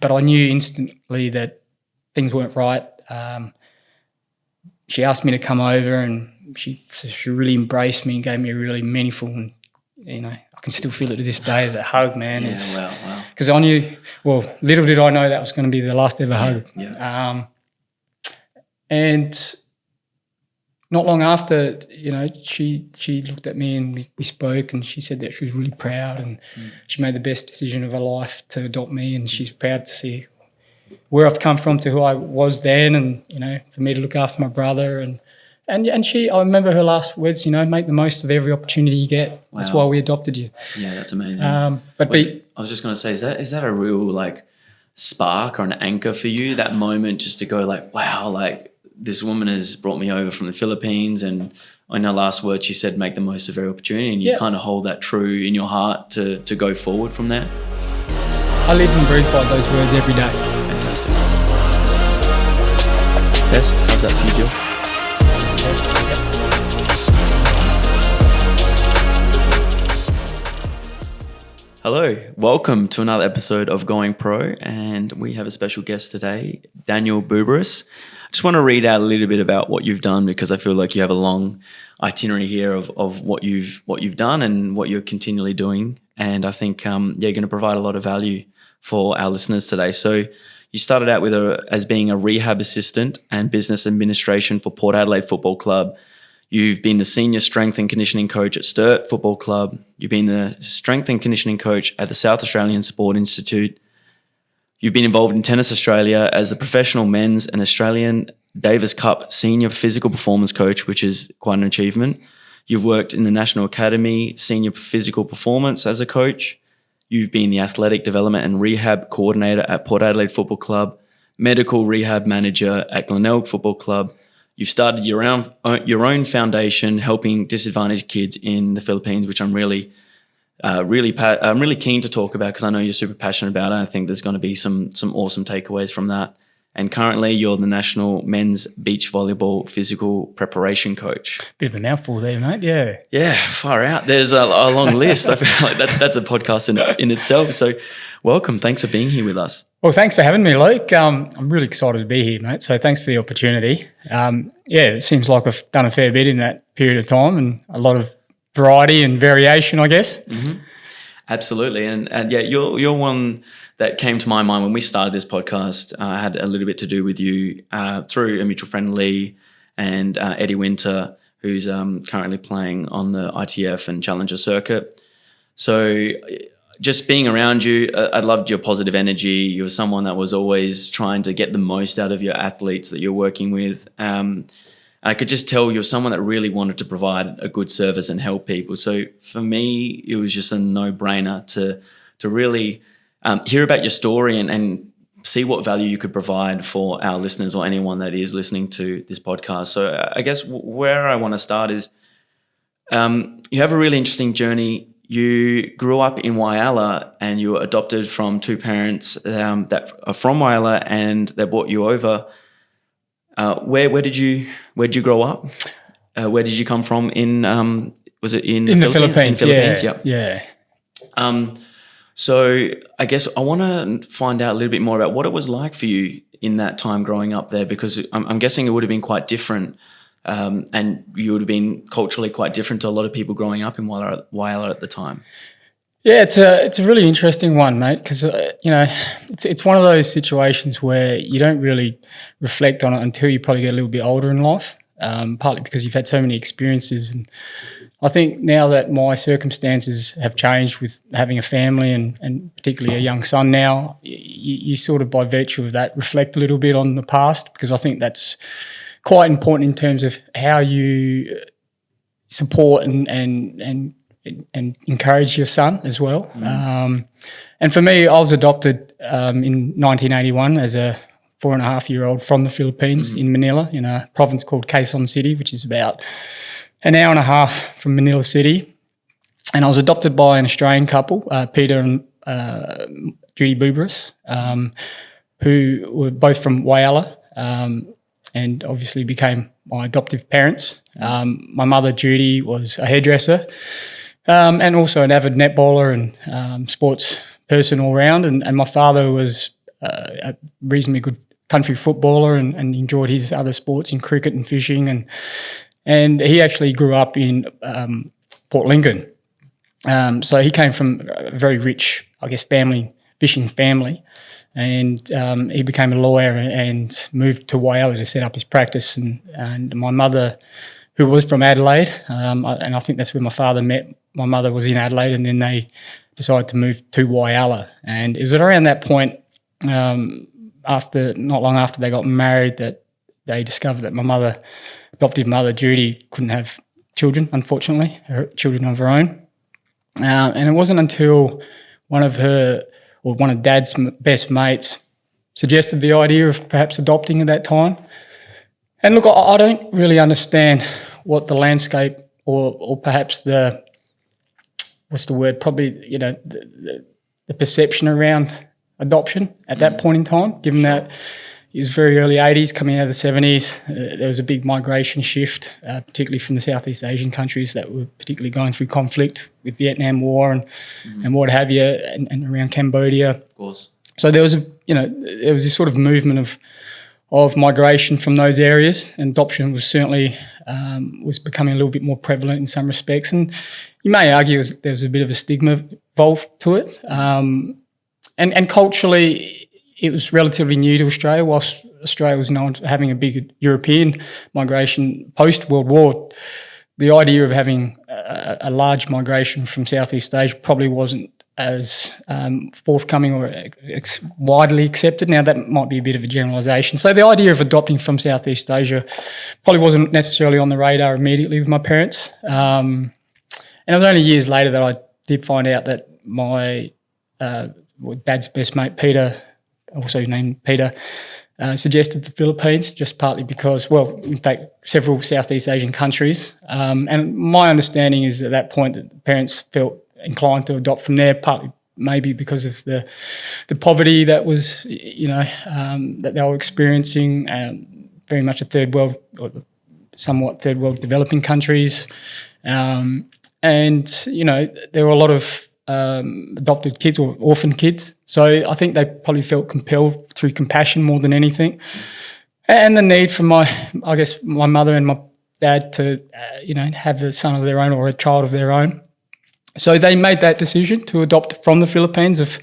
but I knew instantly that things weren't right. She asked me to come over, and she really embraced me and gave me a really meaningful, and I can still feel it to this day, that hug, man. Yeah, wow. Because I knew, little did I know that was going to be the last ever hug. Yeah. And not long after, she looked at me and we spoke, and she said that she was really proud, and she made the best decision of her life to adopt me, and she's proud to see where I've come from to who I was then, and, for me to look after my brother. And I remember her last words, make the most of every opportunity you get. Wow. That's why we adopted you. Yeah, that's amazing. I was just going to say, is that a real spark or an anchor for you, that moment just to go wow, this woman has brought me over from the Philippines, and in her last word she said, make the most of every opportunity, and you kind of hold that true in your heart to go forward from there? I live and breathe by those words every day. Fantastic. Test, how's that for you, Jill? Hello, welcome to another episode of Going Pro, and we have a special guest today, Daniel Buberis. I just want to read out a little bit about what you've done, because I feel like you have a long itinerary here of what you've done and what you're continually doing, and I think you're going to provide a lot of value for our listeners today. So you started out as being a rehab assistant and business administration for Port Adelaide Football Club. You've been the senior strength and conditioning coach at Sturt Football Club. You've been the strength and conditioning coach at the South Australian Sport Institute. You've been involved in Tennis Australia as the professional men's and Australian Davis Cup senior physical performance coach, which is quite an achievement. You've worked in the National Academy senior physical performance as a coach. You've been the athletic development and rehab coordinator at Port Adelaide Football Club, medical rehab manager at Glenelg Football Club. You've started your own foundation helping disadvantaged kids in the Philippines, which I'm really keen to talk about, because I know you're super passionate about it. I think there's going to be some awesome takeaways from that. And currently you're the national men's beach volleyball physical preparation coach. Bit of a mouthful there, mate. Yeah. Yeah, far out. There's a long list. I feel like that's a podcast in itself. So welcome. Thanks for being here with us. Well, thanks for having me, Luke. I'm really excited to be here, mate. So thanks for the opportunity. It seems like I've done a fair bit in that period of time, and a lot of variety and variation, I guess. Mm-hmm. Absolutely. And yeah, you're one that came to my mind when we started this podcast. I had a little bit to do with you through a mutual friend, Lee, and Eddie Winter, who's currently playing on the ITF and Challenger circuit. So just being around you, I loved your positive energy. You were someone that was always trying to get the most out of your athletes that you're working with. I could just tell you're someone that really wanted to provide a good service and help people. So for me, it was just a no-brainer to really hear about your story and see what value you could provide for our listeners or anyone that is listening to this podcast. So I guess where I want to start is you have a really interesting journey. You grew up in Whyalla, and you were adopted from two parents that are from Whyalla, and they brought you over. Where did you grow up? Where did you come from? Was it in the Philippines? In the Philippines, yeah. So I guess I want to find out a little bit more about what it was like for you in that time growing up there, because I'm guessing it would have been quite different, and you would have been culturally quite different to a lot of people growing up in Whyalla at the time. Yeah, it's a really interesting one, mate, because it's one of those situations where you don't really reflect on it until you probably get a little bit older in life, partly because you've had so many experiences. And I think now that my circumstances have changed with having a family and particularly a young son now, you sort of, by virtue of that, reflect a little bit on the past, because I think that's quite important in terms of how you support and encourage your son as well. And for me, I was adopted in 1981 as a 4.5-year-old from the Philippines in Manila, in a province called Quezon City, which is about an hour and a half from Manila City. And I was adopted by an Australian couple, Peter and Judy Buberis, who were both from Whyalla, and obviously became my adoptive parents. My mother, Judy, was a hairdresser, and also an avid netballer and sports person all round. And my father was a reasonably good country footballer and enjoyed his other sports in cricket and fishing. And he actually grew up in Port Lincoln. So he came from a very rich, I guess, fishing family. And he became a lawyer and moved to Whyalla to set up his practice. And my mother, who was from Adelaide, and I think that's where my father met. My mother was in Adelaide, and then they decided to move to Whyalla. And it was around that point, not long after they got married, that they discovered that my adoptive mother, Judy, couldn't have children, unfortunately, children of her own. And it wasn't until one of Dad's best mates suggested the idea of perhaps adopting at that time. And look, I don't really understand what the landscape or perhaps the perception around adoption at that point in time, given that it was very early 80s, coming out of the 70s. There was a big migration shift, particularly from the Southeast Asian countries that were particularly going through conflict with Vietnam War and what have you, and around Cambodia. Of course. So there was this sort of movement of migration from those areas, and adoption was certainly was becoming a little bit more prevalent in some respects. And you may argue there was a bit of a stigma involved to it. And culturally, it was relatively new to Australia. Whilst Australia was known for having a big European migration post-World War, the idea of having a large migration from Southeast Asia probably wasn't as forthcoming or widely accepted. Now, that might be a bit of a generalisation. So the idea of adopting from Southeast Asia probably wasn't necessarily on the radar immediately with my parents. And it was only years later that I did find out that my dad's best mate, Peter, also named Peter, suggested the Philippines, just partly because, in fact, several Southeast Asian countries. And my understanding is at that point that the parents felt inclined to adopt from there, partly maybe because of the poverty that was, that they were experiencing, very much a third world or somewhat third world developing countries. And, there were a lot of adopted kids or orphan kids. So I think they probably felt compelled through compassion more than anything. And the need for my mother and my dad to, have a son of their own or a child of their own. So they made that decision to adopt from the Philippines of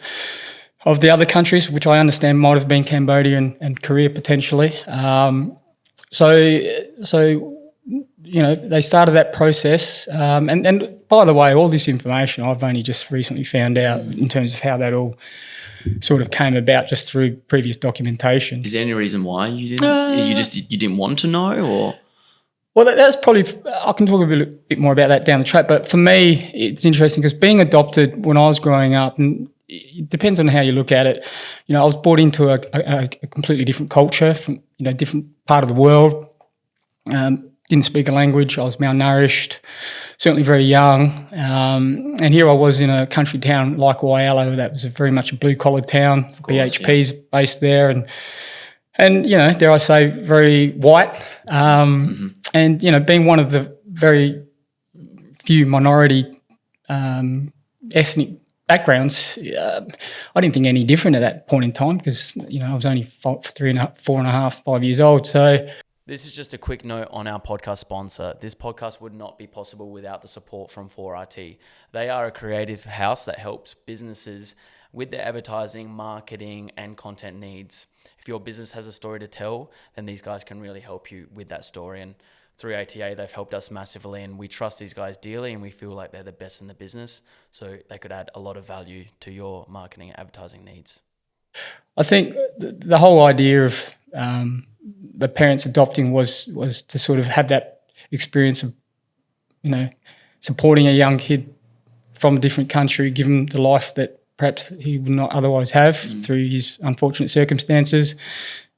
the other countries, which I understand might have been Cambodia and Korea potentially. So they started that process. And by the way, all this information I've only just recently found out in terms of how that all sort of came about just through previous documentation. Is there any reason why you didn't? You didn't want to know, or? Well, that's probably, I can talk a bit more about that down the track, but for me, it's interesting because being adopted when I was growing up, and it depends on how you look at it, I was brought into a completely different culture from, different part of the world, didn't speak a language, I was malnourished, certainly very young, and here I was in a country town like Whyalla that was very much a blue-collar town, BHP's based there, and dare I say, very white. And, being one of the very few minority ethnic backgrounds, I didn't think any different at that point in time because, I was only 5 years old. So this is just a quick note on our podcast sponsor. This podcast would not be possible without the support from 4RT. They are a creative house that helps businesses with their advertising, marketing, and content needs. If your business has a story to tell, then these guys can really help you with that story. And through ATA, they've helped us massively, and we trust these guys dearly, and we feel like they're the best in the business. So they could add a lot of value to your marketing and advertising needs. I think the whole idea of the parents adopting was to sort of have that experience of, supporting a young kid from a different country, give him the life that perhaps he would not otherwise have through his unfortunate circumstances.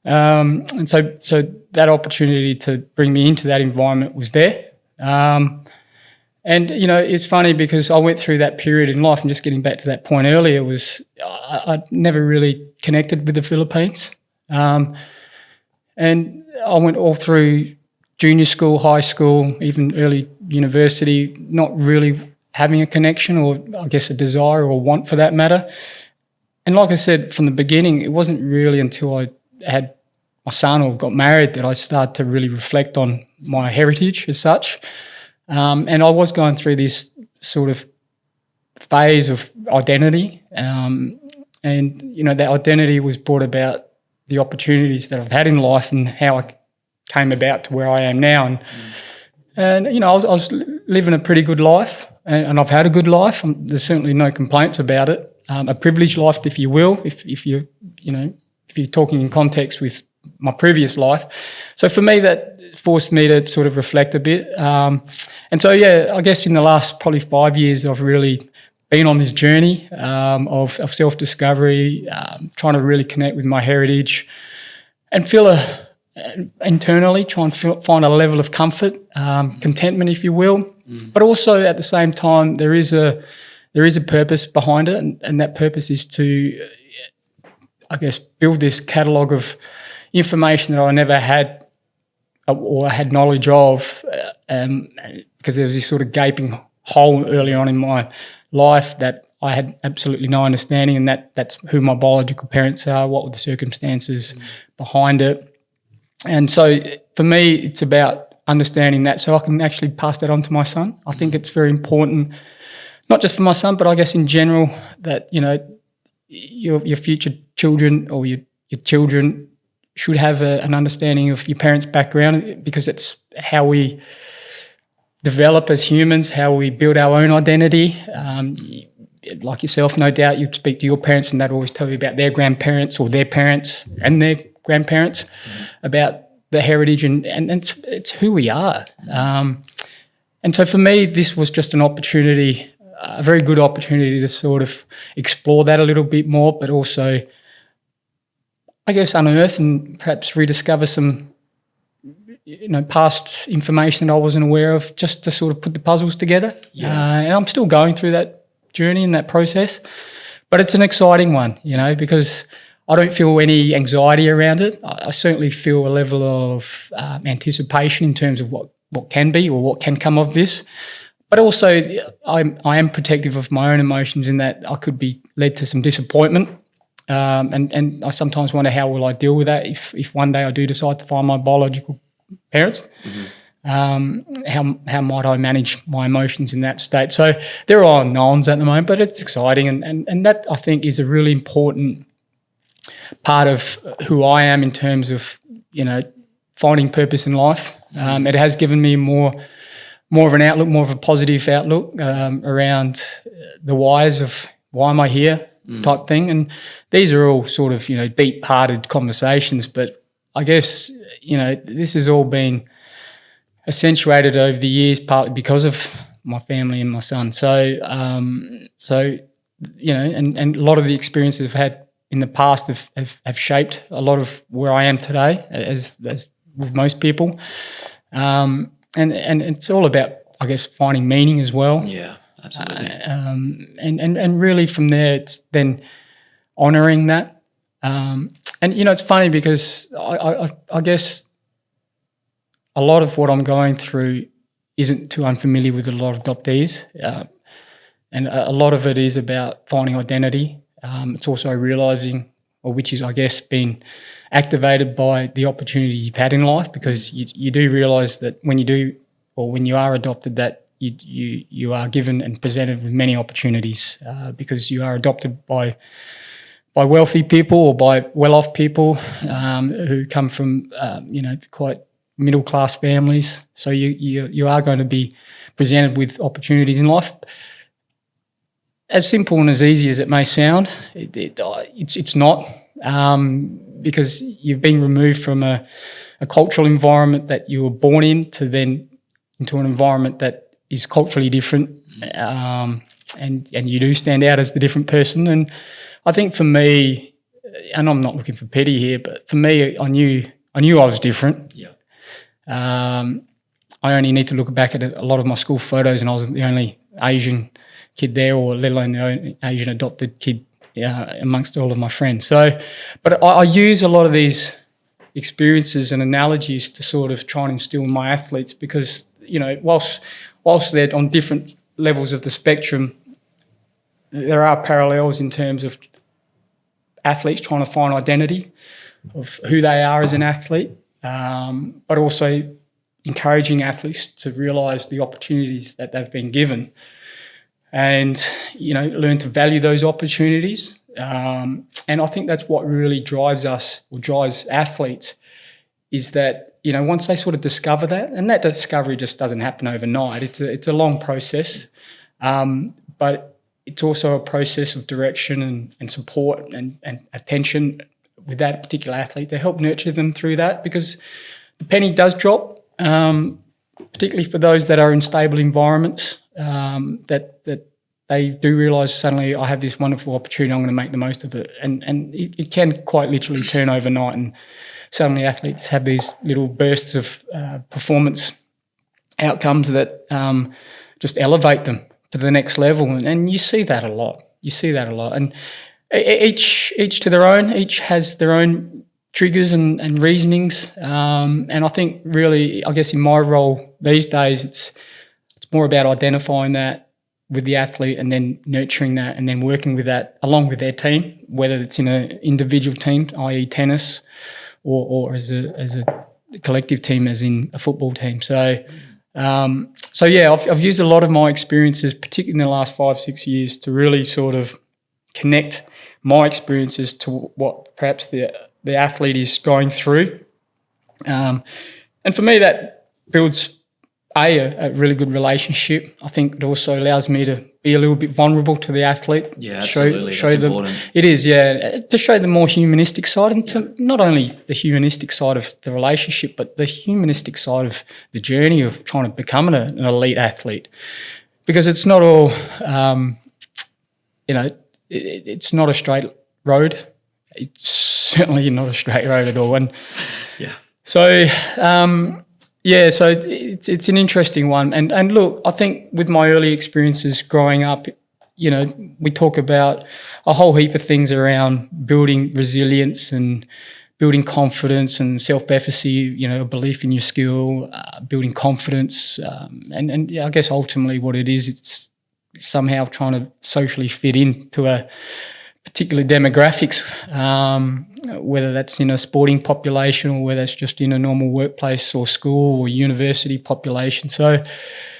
And so that opportunity to bring me into that environment was there. And, it's funny because I went through that period in life, and just getting back to that point earlier was I never really connected with the Philippines. And I went all through junior school, high school, even early university, not really having a connection or I guess a desire or want for that matter. like I said from the beginning, it wasn't really until I had my son or got married that I started to really reflect on my heritage as such. And I was going through this sort of phase of identity. And, that identity was brought about the opportunities that I've had in life and how I came about to where I am now. And I was living a pretty good life, and I've had a good life. There's certainly no complaints about it. A privileged life, if you will, if you're talking in context with my previous life. So for me, that forced me to sort of reflect a bit. And so, I guess in the last probably 5 years, I've really been on this journey of self-discovery, trying to really connect with my heritage and feel internally, try and find a level of comfort, contentment, if you will. But also at the same time, there is a purpose behind it, and that purpose is to, I guess, build this catalogue of information that I never had or had knowledge of, because there was this sort of gaping hole early on in my life that I had absolutely no understanding, and that's who my biological parents are, what were the circumstances behind it. And so for me, it's about understanding that so I can actually pass that on to my son. I think it's very important, not just for my son, but I guess in general, that, your future children or your children should have an understanding of your parents' background, because it's how we develop as humans, how we build our own identity. Like yourself, no doubt you'd speak to your parents and they'd always tell you about their grandparents or their parents and their grandparents, about the heritage, and it's who we are. And so for me, this was just an opportunity, a very good opportunity to sort of explore that a little bit more, but also, I guess, unearth and perhaps rediscover some, past information that I wasn't aware of, just to sort of put the puzzles together. And I'm still going through that journey and that process, but it's an exciting one, because I don't feel any anxiety around it. I certainly feel a level of anticipation in terms of what can be or what can come of this. But also, I am protective of my own emotions in that I could be led to some disappointment. And I sometimes wonder, how will I deal with that if one day I do decide to find my biological parents? How might I manage my emotions in that state? So there are unknowns at the moment, but it's exciting. And that, I think, is a really important part of who I am in terms of, finding purpose in life. It has given me more of an outlook, more of a positive outlook around the whys of why am I here type thing. And these are all sort of, deep-hearted conversations, but I guess, this has all been accentuated over the years, partly because of my family and my son. So, and a lot of the experiences I've had in the past have shaped a lot of where I am today, as with most people. And it's all about, I guess, finding meaning as well. Yeah, absolutely. And really from there, it's then honouring that. And, it's funny because I guess a lot of what I'm going through isn't too unfamiliar with a lot of adoptees. And a lot of it is about finding identity. It's also realising, or which is, I guess, being activated by the opportunity you've had in life, because you do realise that when you are adopted, that you are given and presented with many opportunities, because you are adopted by wealthy people or by well-off people who come from quite middle-class families. So you are going to be presented with opportunities in life. As simple and as easy as it may sound, it's not, because you've been removed from a cultural environment that you were born in to then into an environment that is culturally different, and you do stand out as the different person. And I think for me, and I'm not looking for pity here, but for me, I knew I was different. Yeah. I only need to look back at a lot of my school photos, and I was the only Asian kid there, or let alone the only Asian adopted kid amongst all of my friends. So, but I use a lot of these experiences and analogies to sort of try and instill in my athletes, because, whilst they're on different levels of the spectrum, there are parallels in terms of athletes trying to find identity of who they are as an athlete, but also encouraging athletes to realise the opportunities that they've been given and, learn to value those opportunities. And I think that's what really drives us, or drives athletes, is that, once they sort of discover that, and that discovery just doesn't happen overnight. It's a long process, but it's also a process of direction and support and attention with that particular athlete to help nurture them through that, because the penny does drop, particularly for those that are in stable environments, that they do realise suddenly, I have this wonderful opportunity, I'm going to make the most of it. And it can quite literally turn overnight, and suddenly athletes have these little bursts of performance outcomes that just elevate them to the next level. And you see that a lot. And each to their own, each has their own triggers and reasonings. And I think really, I guess in my role these days, it's more about identifying that with the athlete and then nurturing that and then working with that along with their team, whether it's in an individual team, i.e. tennis, or as a collective team, as in a football team. So yeah, I've used a lot of my experiences, particularly in the last 5-6 years, to really sort of connect my experiences to what perhaps the athlete is going through. And for me, that builds a really good relationship. I think it also allows me to be a little bit vulnerable to the athlete. Yeah, absolutely. That's important. It is, yeah, to show the more humanistic side, and to not only the humanistic side of the relationship, but the humanistic side of the journey of trying to become an elite athlete. Because it's not all, it's not a straight road. It's certainly not a straight road at all. And yeah. So, so it's an interesting one. And look, I think with my early experiences growing up, we talk about a whole heap of things around building resilience and building confidence and self-efficacy, a belief in your skill, building confidence. And I guess ultimately what it is, it's somehow trying to socially fit into a particular demographics, whether that's in a sporting population or whether it's just in a normal workplace or school or university population. So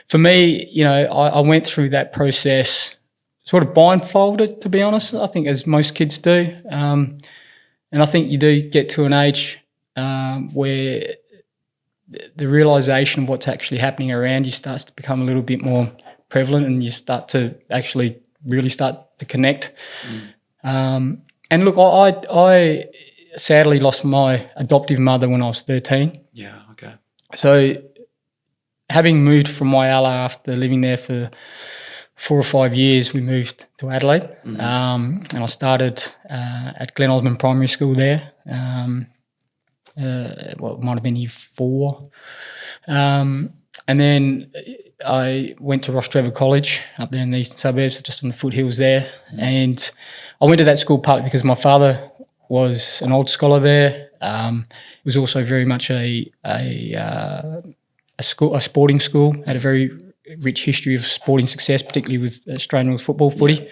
for me, I went through that process sort of blindfolded, to be honest, I think, as most kids do. And I think you do get to an age where the realisation of what's actually happening around you starts to become a little bit more prevalent, and you start to actually really start to connect. And look, I sadly lost my adoptive mother when I was 13. Yeah, okay. So having moved from Whyalla after living there for 4 or 5 years, we moved to Adelaide. Mm-hmm. And I started at Glen Osmond Primary School there. It might have been year 4. And then I went to Rostrevor College up there in the eastern suburbs, just on the foothills there. Mm-hmm. And I went to that school partly because my father was an old scholar there. It was also very much a sporting school, had a very rich history of sporting success, particularly with Australian rules football, footy.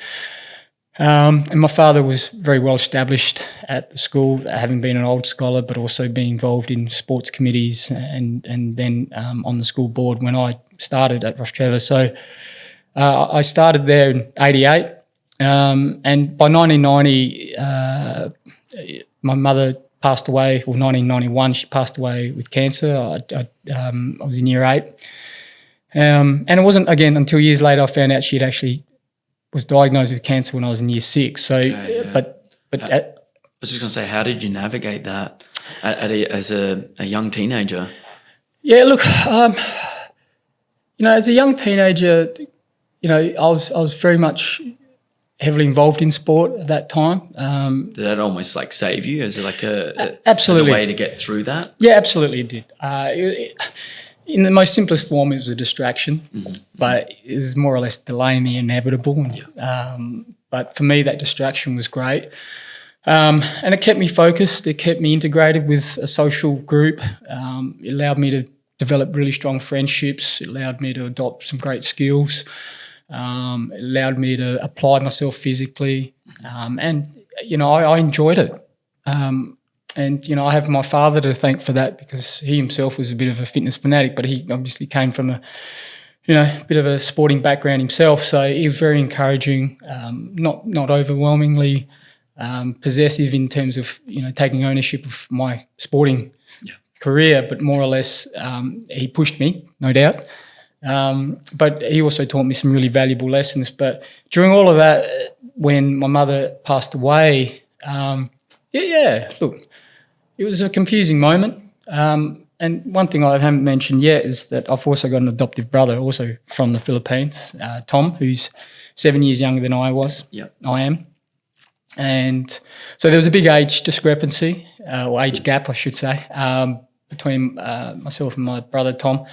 And my father was very well established at the school, having been an old scholar, but also being involved in sports committees and then on the school board when I started at Rostrevor. So I started there in 88. And by 1990, my mother passed away, or 1991, she passed away with cancer. I was in year 8. And it wasn't, again, until years later I found out she'd actually was diagnosed with cancer when I was in year 6. So, okay, yeah. But I was just going to say, how did you navigate that as a young teenager? Yeah, look, as a young teenager, I was very much heavily involved in sport at that time. Did that almost like save you as like absolutely as a way to get through that? Yeah, absolutely it did. In the most simplest form, it was a distraction, mm-hmm. but it was more or less delaying the inevitable. Yeah. But for me, that distraction was great. And it kept me focused. It kept me integrated with a social group. It allowed me to develop really strong friendships. It allowed me to adopt some great skills. It allowed me to apply myself physically. And I enjoyed it. And, I have my father to thank for that, because he himself was a bit of a fitness fanatic, but he obviously came from a bit of a sporting background himself. So he was very encouraging, not overwhelmingly possessive in terms of, taking ownership of my sporting career, but more or less he pushed me, no doubt. But he also taught me some really valuable lessons. But during all of that, when my mother passed away, look, it was a confusing moment. And one thing I haven't mentioned yet is that I've also got an adoptive brother, also from the Philippines, Tom, who's 7 years younger than I was. Yep. I am. And so there was a big age discrepancy, or age gap, I should say, between myself and my brother Tom,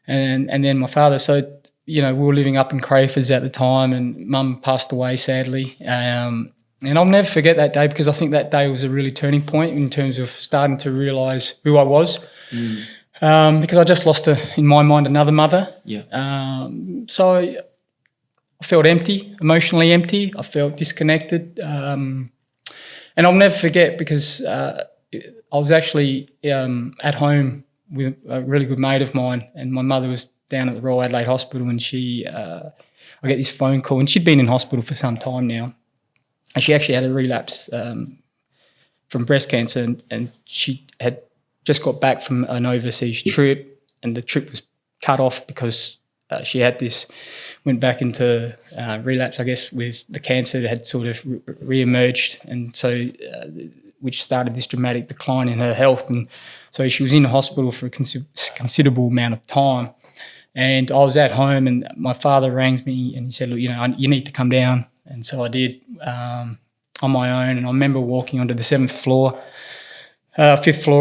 and then my father. So, we were living up in Crayford at the time, and Mum passed away sadly. And I'll never forget that day, because I think that day was a really turning point in terms of starting to realise who I was. Because I just lost, in my mind, another mother. Yeah. So I felt empty, emotionally empty. I felt disconnected. And I'll never forget, because I was actually at home with a really good mate of mine, and my mother was down at the Royal Adelaide Hospital, and I get this phone call, and she'd been in hospital for some time now. And she actually had a relapse from breast cancer, and she had just got back from an overseas trip, and the trip was cut off because she had went back into relapse, I guess, with the cancer that had sort of re-emerged, and so which started this dramatic decline in her health. And so she was in the hospital for a considerable amount of time. And I was at home, and my father rang me and he said, look, you need to come down. And so I did on my own. And I remember walking onto the 5th floor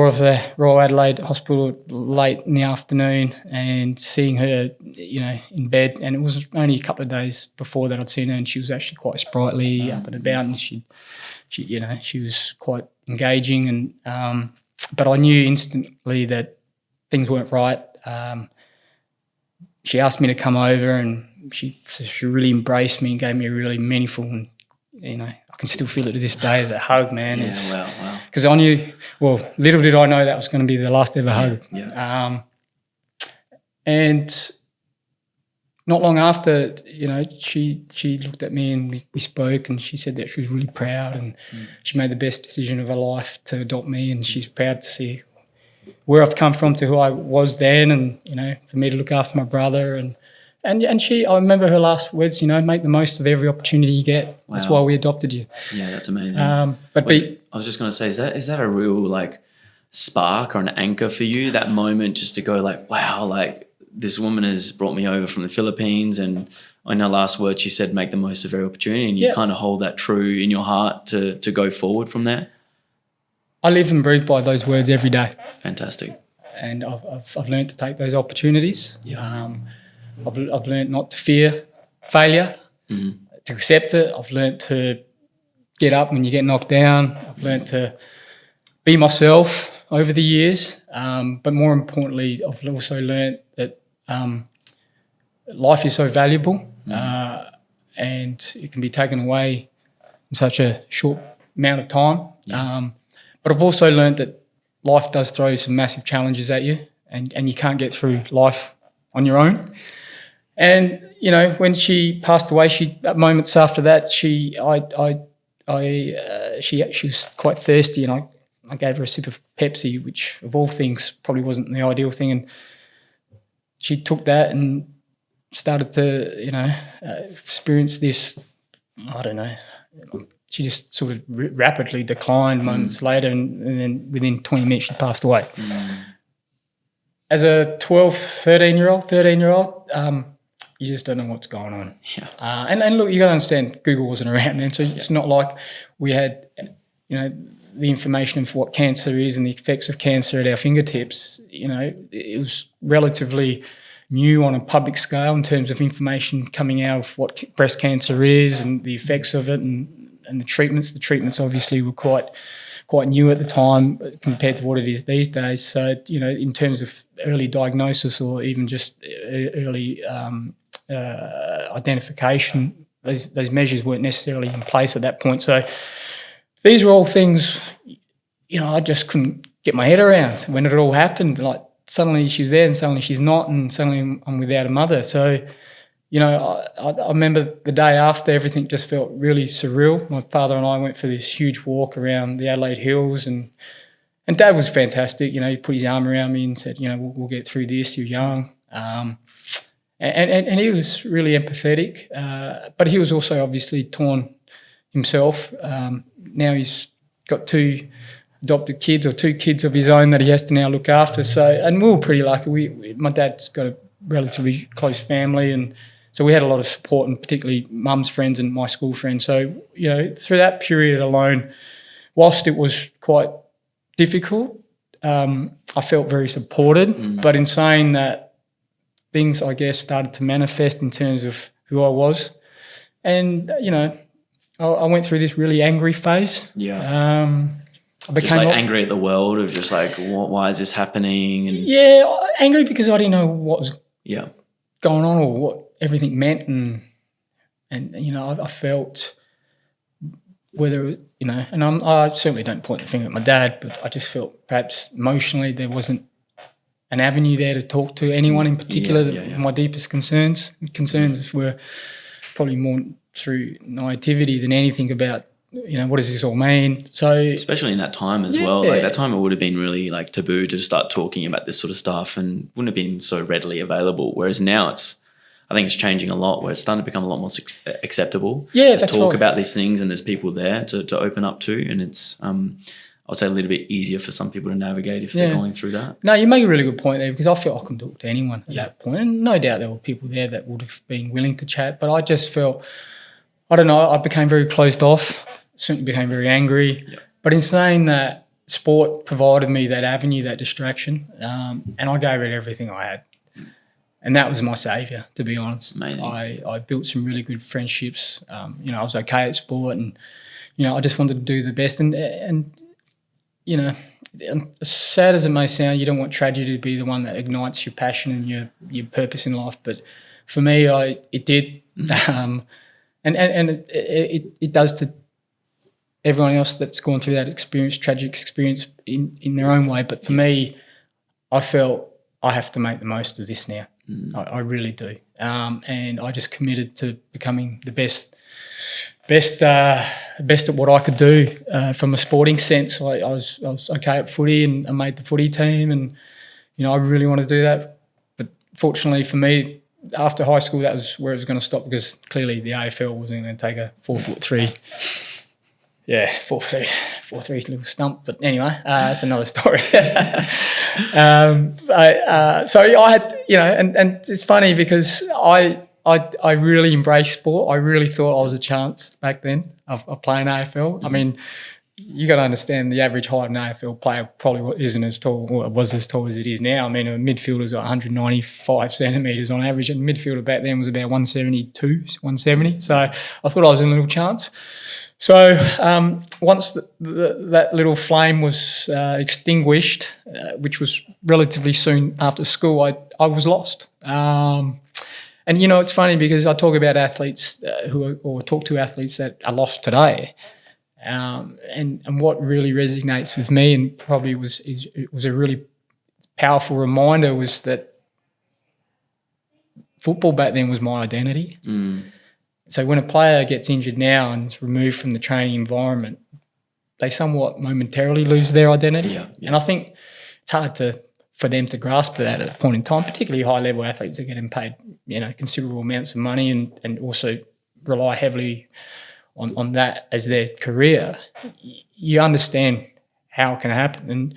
of the Royal Adelaide Hospital late in the afternoon, and seeing her, in bed. And it was only a couple of days before that I'd seen her, and she was actually quite sprightly, up and about, and she was quite engaging. And but I knew instantly that things weren't right. She asked me to come over, and she really embraced me and gave me a really meaningful, and I can still feel it to this day, that hug, man. Yeah, wow. Because I knew, little did I know that was going to be the last ever hug. Yeah. And not long after, she looked at me and we spoke, and she said that she was really proud, and she made the best decision of her life to adopt me, and she's proud to see where I've come from to who I was then, and, for me to look after my brother. And I remember her last words, make the most of every opportunity you get. Wow. That's why we adopted you. Yeah, that's amazing. I was just going to say, is that a real spark or an anchor for you, that moment, just to go wow, this woman has brought me over from the Philippines, and in her last word she said, make the most of every opportunity, and you kind of hold that true in your heart to go forward from there? I live and breathe by those words every day. Fantastic. And I've learned to take those opportunities. Yeah. I've learned not to fear failure, to accept it. I've learned to get up when you get knocked down. I've learned to be myself over the years. But more importantly, I've also learned that life is so valuable, and it can be taken away in such a short amount of time. Yeah. But I've also learned that life does throw some massive challenges at you, and you can't get through life on your own. And when she passed away, moments after that, she was quite thirsty, and I gave her a sip of Pepsi, which of all things probably wasn't the ideal thing. And she took that and started to experience this. I don't know. She just sort of rapidly declined moments later, and then within 20 minutes she passed away. As a 13-year-old, you just don't know what's going on. Yeah. And look, you got to understand, Google wasn't around then, so it's not like we had, the information for what cancer is and the effects of cancer at our fingertips. It was relatively new on a public scale in terms of information coming out of what breast cancer is and the effects of it, and the treatments. The treatments obviously were quite new at the time compared to what it is these days. So, in terms of early diagnosis or even just early identification, those measures weren't necessarily in place at that point. So these were all things, I just couldn't get my head around when it all happened. Like suddenly she was there and suddenly she's not, and suddenly I'm without a mother. So, I remember the day after, everything just felt really surreal. My father and I went for this huge walk around the Adelaide Hills, and Dad was fantastic. He put his arm around me and said, we'll get through this. You're young. And he was really empathetic, but he was also obviously torn himself. Now he's got 2 adopted kids, or 2 kids of his own that he has to now look after. So, and we were pretty lucky. My dad's got a relatively close family, and so we had a lot of support, and particularly mum's friends and my school friends. So, through that period alone, whilst it was quite difficult, I felt very supported. But in saying that, things, I guess, started to manifest in terms of who I was. And, I went through this really angry phase. Yeah. I became just angry at the world, of just like, why is this happening? And angry because I didn't know what was going on or what everything meant. And I felt whether, and I certainly don't point the finger at my dad, but I just felt perhaps emotionally there wasn't an avenue there to talk to anyone in particular. My deepest concerns were probably more through naivety than anything about, what does this all mean? So, especially in that time as well, like that time it would have been really like taboo to start talking about this sort of stuff, and wouldn't have been so readily available. Whereas now I think it's changing a lot, where it's starting to become a lot more acceptable. Yeah, to talk about these things, and there's people there to open up to, and it's I'd say a little bit easier for some people to navigate if they're going through that. No, you make a really good point there, because I felt I can talk to anyone at that point, and no doubt there were people there that would have been willing to chat, but I just felt, I don't know, I became very closed off, certainly became very angry. Yep. But in saying that, sport provided me that avenue, that distraction, and I gave it everything I had. And that was my saviour, to be honest. Amazing. I built some really good friendships. I was okay at sport, and, I just wanted to do the best. And as sad as it may sound, you don't want tragedy to be the one that ignites your passion and your purpose in life. But for me, it did. And it does to everyone else that's gone through that experience, tragic experience in their own way. But for me, I felt I have to make the most of this now. I really do. And I just committed to becoming the best at what I could do from a sporting sense. I was okay at footy, and I made the footy team, and I really want to do that. But fortunately for me, after high school, that was where it was going to stop, because clearly the AFL wasn't going to take a 4'3". 4'3" little stump. But anyway, that's another story. So I had, and it's funny because I really embraced sport. I really thought I was a chance back then of playing AFL. Mm-hmm. I mean, you got to understand the average height of an AFL player probably isn't as tall, or it was as tall as it is now. I mean, a midfielder's 195 centimetres on average, and midfielder back then was about 172, 170. So I thought I was in a little chance. So once that little flame was extinguished, which was relatively soon after school, I was lost. And it's funny because I talk about athletes or talk to athletes that are lost today, and what really resonates with me, and probably was a really powerful reminder, was that football back then was my identity. So when a player gets injured now and is removed from the training environment, they somewhat momentarily lose their identity. Yeah. And I think it's hard for them to grasp that at a point in time, particularly high-level athletes that are getting paid, considerable amounts of money and also rely heavily on that as their career. You understand how it can happen. And,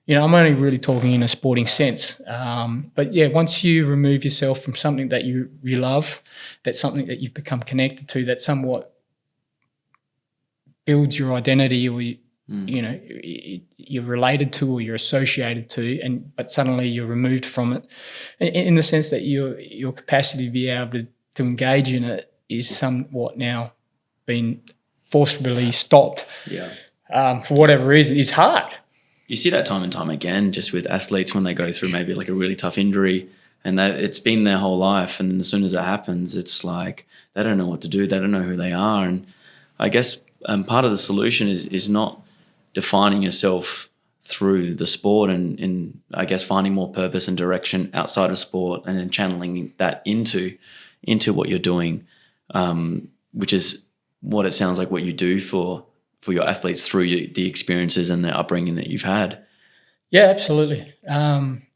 I'm only really talking in a sporting sense. But, once you remove yourself from something that you love, that's something that you've become connected to, that somewhat builds your identity, or, you're related to, or you're associated to, but suddenly you're removed from it, in the sense that your capacity to be able to engage in it is somewhat now being forcibly stopped. For whatever reason, is hard. You see that time and time again, just with athletes when they go through maybe like a really tough injury, and it's been their whole life, and as soon as it happens, it's like they don't know what to do, they don't know who they are. And I guess part of the solution is not defining yourself through the sport and I guess finding more purpose and direction outside of sport and then channeling that into what you're doing, which is what it sounds like what you do for your athletes through the experiences and the upbringing that you've had. Yeah, absolutely. And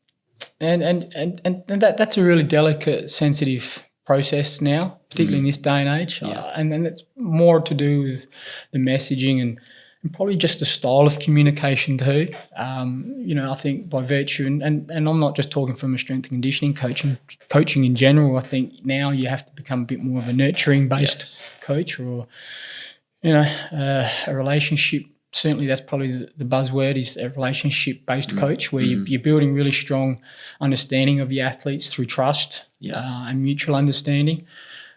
that's a really delicate, sensitive process now, particularly in this day and age. Yeah. And it's more to do with the messaging and probably just the style of communication too. I think by virtue, and I'm not just talking from a strength and conditioning coaching in general, I think now you have to become a bit more of a nurturing-based coach or, a relationship. Certainly that's probably the buzzword is a relationship-based coach where you're building really strong understanding of your athletes through trust and mutual understanding.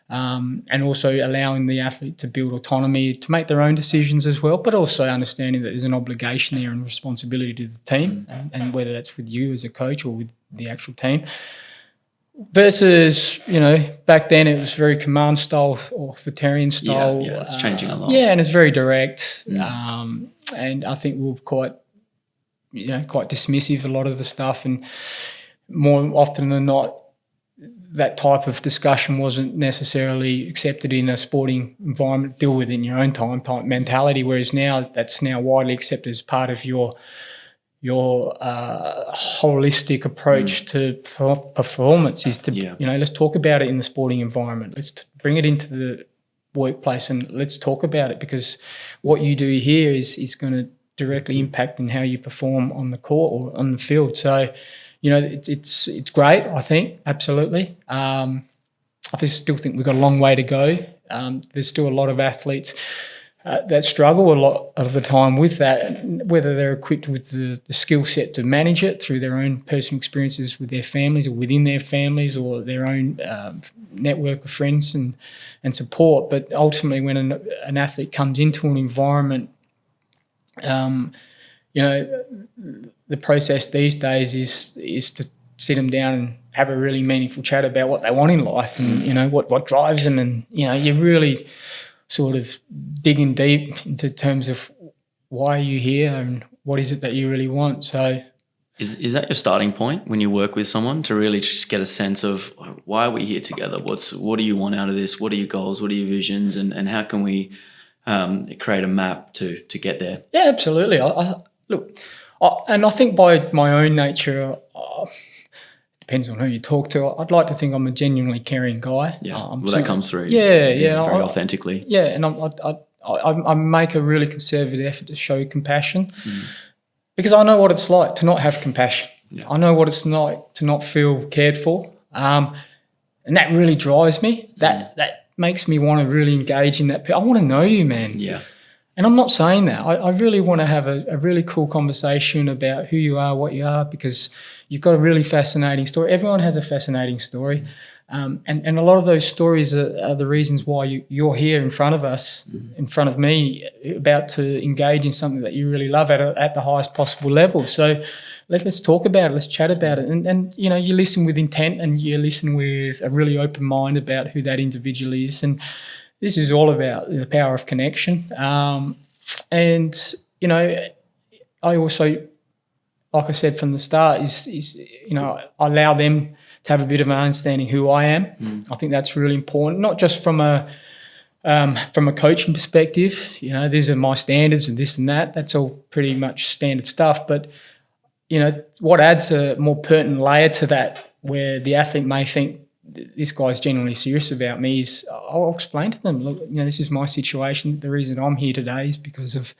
And also allowing the athlete to build autonomy to make their own decisions as well, but also understanding that there's an obligation there and responsibility to the team, and whether that's with you as a coach or with the actual team. Versus, back then it was very command style or authoritarian style. Yeah, it's changing a lot. Yeah, and it's very direct. And I think we're quite dismissive a lot of the stuff, and more often than not, that type of discussion wasn't necessarily accepted in a sporting environment. Deal with it in your own time type mentality. Whereas now that's widely accepted as part of your holistic approach to performance. Is to let's talk about it in the sporting environment. Let's bring it into the workplace and let's talk about it, because what you do here is going to directly impact in how you perform on the court or on the field. So. It's great, I think, absolutely. I still think we've got a long way to go. There's still a lot of athletes that struggle a lot of the time with that, whether they're equipped with the skill set to manage it through their own personal experiences with their families or within their families or their own network of friends and support. But ultimately, when an athlete comes into an environment, the process these days is to sit them down and have a really meaningful chat about what they want in life and, what drives them. And, you're really sort of digging deep into terms of why are you here and what is it that you really want. So is that your starting point when you work with someone, to really just get a sense of why are we here together? What do you want out of this? What are your goals? What are your visions? And how can we create a map to get there? Yeah, absolutely. And I think by my own nature, depends on who you talk to. I'd like to think I'm a genuinely caring guy. Yeah, that comes through. Very authentically. Yeah, and I make a really conservative effort to show compassion because I know what it's like to not have compassion. Yeah. I know what it's like to not feel cared for, and that really drives me. That makes me want to really engage in that. I want to know you, man. Yeah. And I'm not saying that. I really want to have a really cool conversation about who you are, what you are, because you've got a really fascinating story. Everyone has a fascinating story. And a lot of those stories are the reasons why you're here in front of us, in front of me, about to engage in something that you really love at the highest possible level. So let's talk about it. Let's chat about it. And you listen with intent and you listen with a really open mind about who that individual is. And this is all about the power of connection. And, I also, like I said from the start, is I allow them to have a bit of an understanding who I am. I think that's really important, not just from a coaching perspective. These are my standards and this and that. That's all pretty much standard stuff. But, what adds a more pertinent layer to that, where the athlete may think, this guy's genuinely serious about me, is I'll explain to them, look, this is my situation. The reason I'm here today is because of,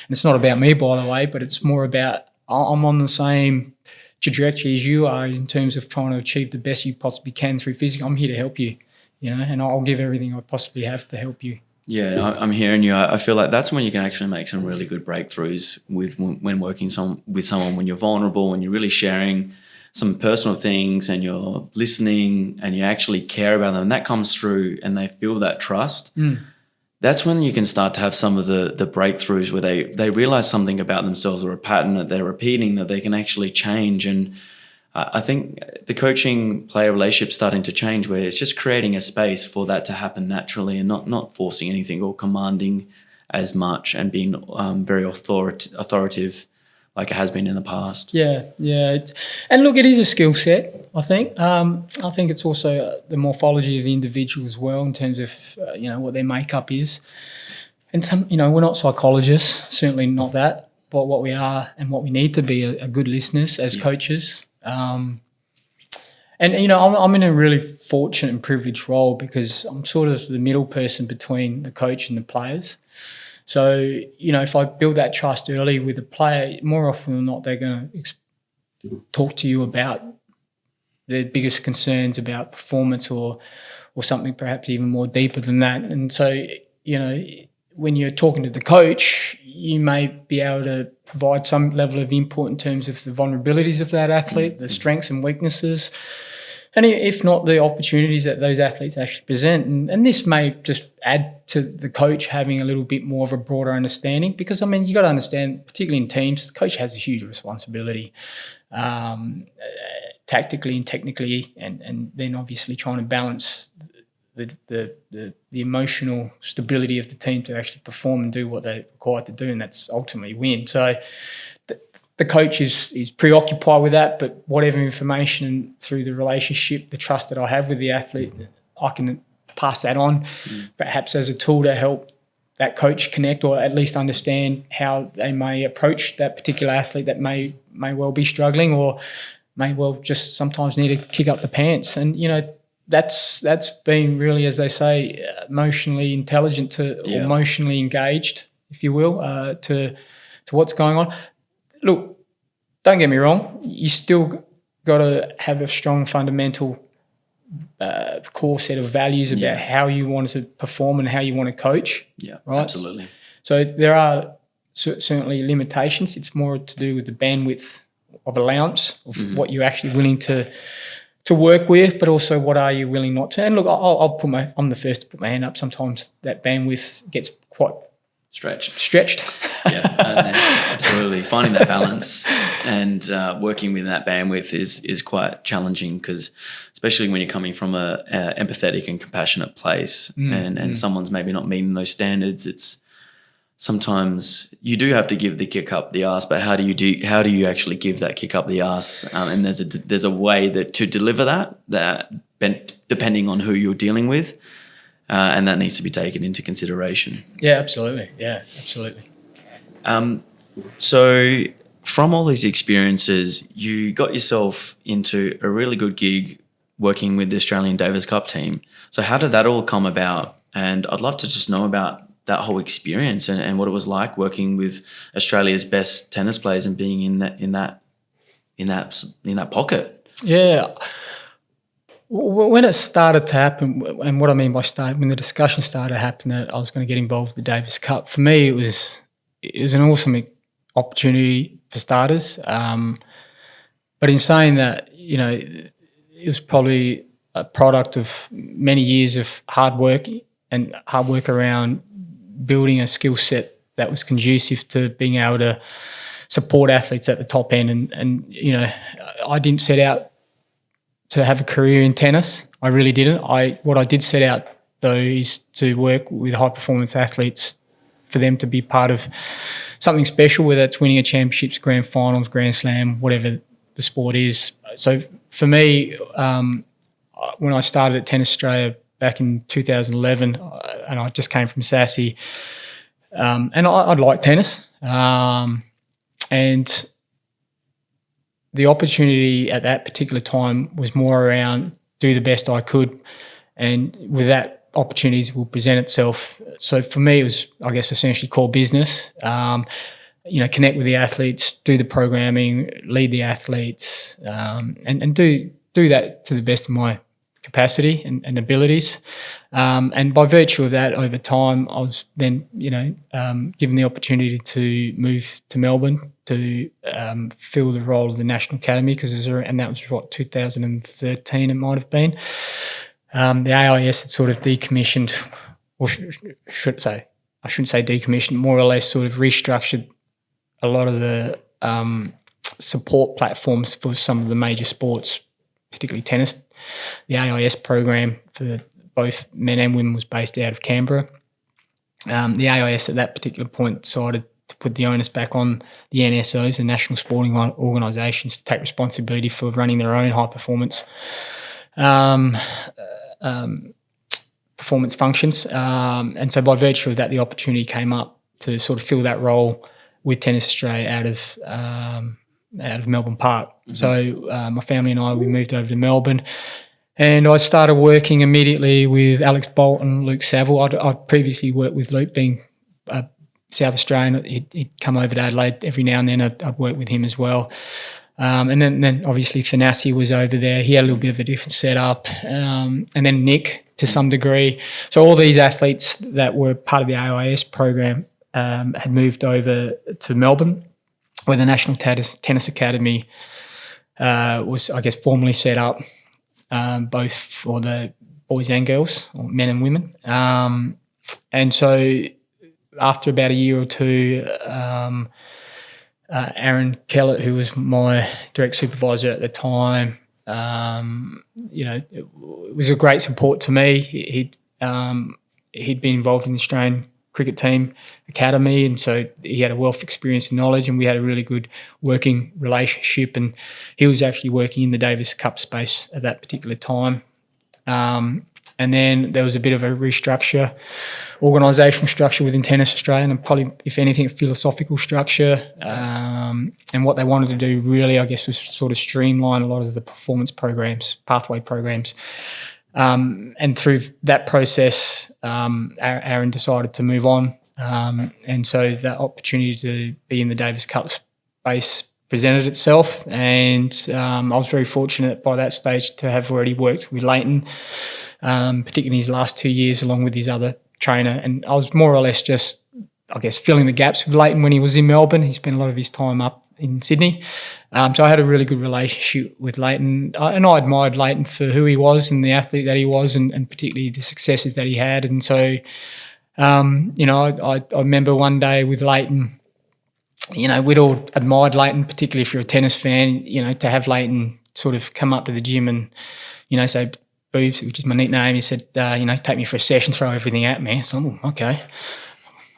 and it's not about me, by the way, but it's more about I'm on the same trajectory as you are in terms of trying to achieve the best you possibly can through physics. I'm here to help you, and I'll give everything I possibly have to help you. Yeah, I'm hearing you. I feel like that's when you can actually make some really good breakthroughs when working with someone, when you're vulnerable, when you're really sharing some personal things and you're listening and you actually care about them, and that comes through and they feel that trust. That's when you can start to have some of the breakthroughs where they realize something about themselves or a pattern that they're repeating that they can actually change. And I think the coaching player relationship starting to change, where it's just creating a space for that to happen naturally and not forcing anything or commanding as much and being very authoritative like it has been in the past. Yeah. And look, it is a skill set, I think. I think it's also the morphology of the individual as well in terms of, what their makeup is. And we're not psychologists, certainly not that, but what we are and what we need to be are good listeners as coaches. I'm in a really fortunate and privileged role because I'm sort of the middle person between the coach and the players. So, if I build that trust early with a player, more often than not, they're going to talk to you about their biggest concerns about performance or something perhaps even more deeper than that. And so, when you're talking to the coach, you may be able to provide some level of input in terms of the vulnerabilities of that athlete, the strengths and weaknesses, and if not, the opportunities that those athletes actually present. And this may just add to the coach having a little bit more of a broader understanding because, you got to understand, particularly in teams, the coach has a huge responsibility tactically and technically and then obviously trying to balance the emotional stability of the team to actually perform and do what they're required to do, and that's ultimately win. So the coach is preoccupied with that, but whatever information through the relationship, the trust that I have with the athlete, I can pass that on, perhaps as a tool to help that coach connect or at least understand how they may approach that particular athlete that may well be struggling or may well just sometimes need to kick up the pants. And, that's been really, as they say, emotionally intelligent or emotionally engaged, if you will, to what's going on. Look, don't get me wrong, you still got to have a strong fundamental core set of values about how you want to perform and how you want to coach. Yeah, right? Absolutely. So there are certainly limitations. It's more to do with the bandwidth of allowance of what you're actually willing to work with, but also what are you willing not to. And look, I'm the first to put my hand up. Sometimes that bandwidth gets quite stretched. Absolutely. Finding that balance and working with that bandwidth is quite challenging because especially when you're coming from a empathetic and compassionate place and someone's maybe not meeting those standards, it's sometimes you do have to give the kick up the arse, but how do you actually give that kick up the arse? And there's a way that to deliver that depending on who you're dealing with. And that needs to be taken into consideration. Yeah, absolutely. So from all these experiences, you got yourself into a really good gig working with the Australian Davis Cup team. So how did that all come about? And I'd love to just know about that whole experience and what it was like working with Australia's best tennis players and being in that pocket. Yeah. When it started to happen, and what I mean by when the discussion started to happen that I was going to get involved with the Davis Cup, for me it was an awesome opportunity for starters. But in saying that, it was probably a product of many years of hard work around building a skill set that was conducive to being able to support athletes at the top end. And I didn't set out to have a career in tennis. I really didn't. What I did set out, though, is to work with high-performance athletes for them to be part of something special, whether it's winning a championships, grand finals, grand slam, whatever the sport is. So for me, when I started at Tennis Australia back in 2011, and I just came from SASI, and I liked tennis. And the opportunity at that particular time was more around do the best I could, and with that, opportunities will present itself. So for me, it was, I guess, essentially core business. Connect with the athletes, do the programming, lead the athletes, and do that to the best of my capacity and abilities. And by virtue of that, over time, I was then, given the opportunity to move to Melbourne to fill the role of the National Academy, and that was 2013 it might have been. The AIS had sort of decommissioned, or I shouldn't say decommissioned, more or less sort of restructured a lot of the support platforms for some of the major sports, particularly tennis. The AIS program for both men and women was based out of Canberra. the AIS at that particular point decided to put the onus back on the NSOs, the National Sporting Organisations, to take responsibility for running their own high performance performance functions. And so by virtue of that, the opportunity came up to sort of fill that role with Tennis Australia out of Melbourne Park. So my family and I, we moved over to Melbourne, and I started working immediately with Alex Bolt and Luke Saville. I'd previously worked with Luke, being South Australian. He'd come over to Adelaide every now and then. I'd work with him as well. And then obviously Thanasi was over there. He had a little bit of a different setup. And then Nick to some degree. So all these athletes that were part of the AIS program had moved over to Melbourne, where the National Tennis Academy was, I guess, formally set up, both for the boys and girls, or men and women. And so after about a year or two, Aaron Kellett, who was my direct supervisor at the time, it was a great support to me. He'd been involved in the Australian cricket team academy, and so he had a wealth of experience and knowledge, and we had a really good working relationship. And he was actually working in the Davis Cup space at that particular time. And then there was a bit of a restructure, organisational structure within Tennis Australia, and probably, if anything, a philosophical structure. And what they wanted to do really, I guess, was sort of streamline a lot of the performance programs, pathway programs. And through that process, Aaron decided to move on. And so that opportunity to be in the Davis Cup space presented itself. And I was very fortunate by that stage to have already worked with Lleyton, particularly in his last 2 years, along with his other trainer. And I was more or less just, I guess, filling the gaps with Lleyton when he was in Melbourne. He spent a lot of his time up in Sydney. So I had a really good relationship with Lleyton. And I admired Lleyton for who he was and the athlete that he was, and particularly the successes that he had. And so, I remember one day with Lleyton, we'd all admired Lleyton, particularly if you're a tennis fan, to have Lleyton sort of come up to the gym and, say, Boobs, which is my nickname, he said, take me for a session, throw everything at me. So, okay.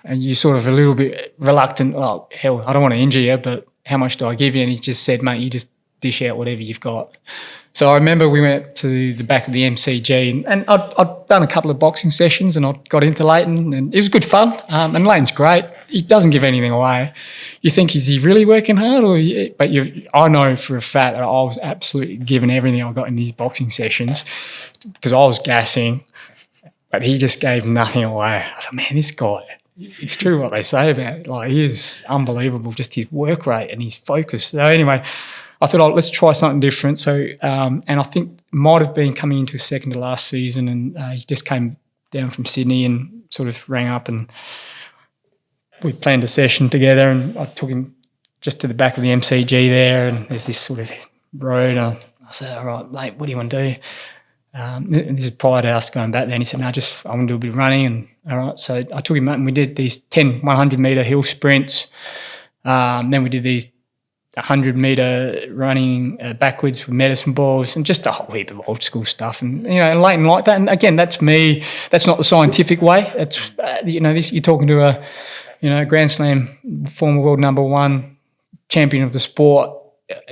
And you're sort of a little bit reluctant, oh, hell, I don't want to injure you, but how much do I give you? And he just said, mate, you just dish out whatever you've got. So I remember we went to the back of the MCG, and I'd done a couple of boxing sessions, and I got into Lleyton, and it was good fun. And Lleyton's great. He doesn't give anything away. You think, is he really working hard? I know for a fact that I was absolutely giving everything I got in these boxing sessions, because I was gassing, but he just gave nothing away. I thought, man, this guy, it's true what they say about it. Like, he is unbelievable, just his work rate and his focus. So anyway, I thought, let's try something different. So, and I think might have been coming into his second to last season, and he just came down from Sydney and sort of rang up, and we planned a session together, and I took him just to the back of the MCG there, and there's this sort of road. And I said, all right, mate, what do you want to do? And this is prior to us going back then. He said, no, I want to do a bit of running. And all right, so I took him out, and we did these 10 100-metre hill sprints. Then we did these 100-metre running backwards with medicine balls, and just a whole heap of old school stuff. And, and Lleyton like that. And again, that's me. That's not the scientific way. That's, this, you're talking to a Grand Slam former world #1 champion of the sport.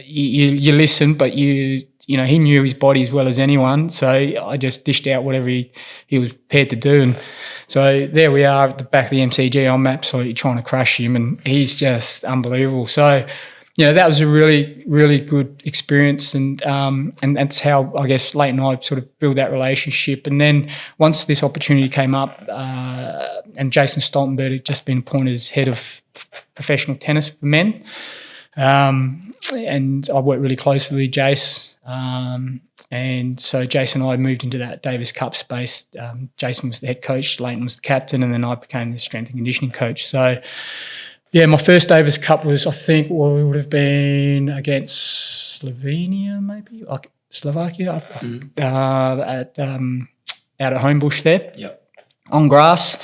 You listen, but he knew his body as well as anyone. So I just dished out whatever he was prepared to do. And so there we are at the back of the MCG. I'm absolutely trying to crush him, and he's just unbelievable. So, that was a really, really good experience. And that's how, I guess, Lleyton and I sort of built that relationship. And then once this opportunity came up, and Jason Stoltenberg had just been appointed as head of professional tennis for men, and I worked really closely with Jace. And so Jason and I moved into that Davis Cup space. Jason was the head coach, Lleyton was the captain, and then I became the strength and conditioning coach. So, yeah, my first Davis Cup was, I think, we would have been against Slovenia, maybe, like Slovakia, out at Homebush there. Yep. On grass.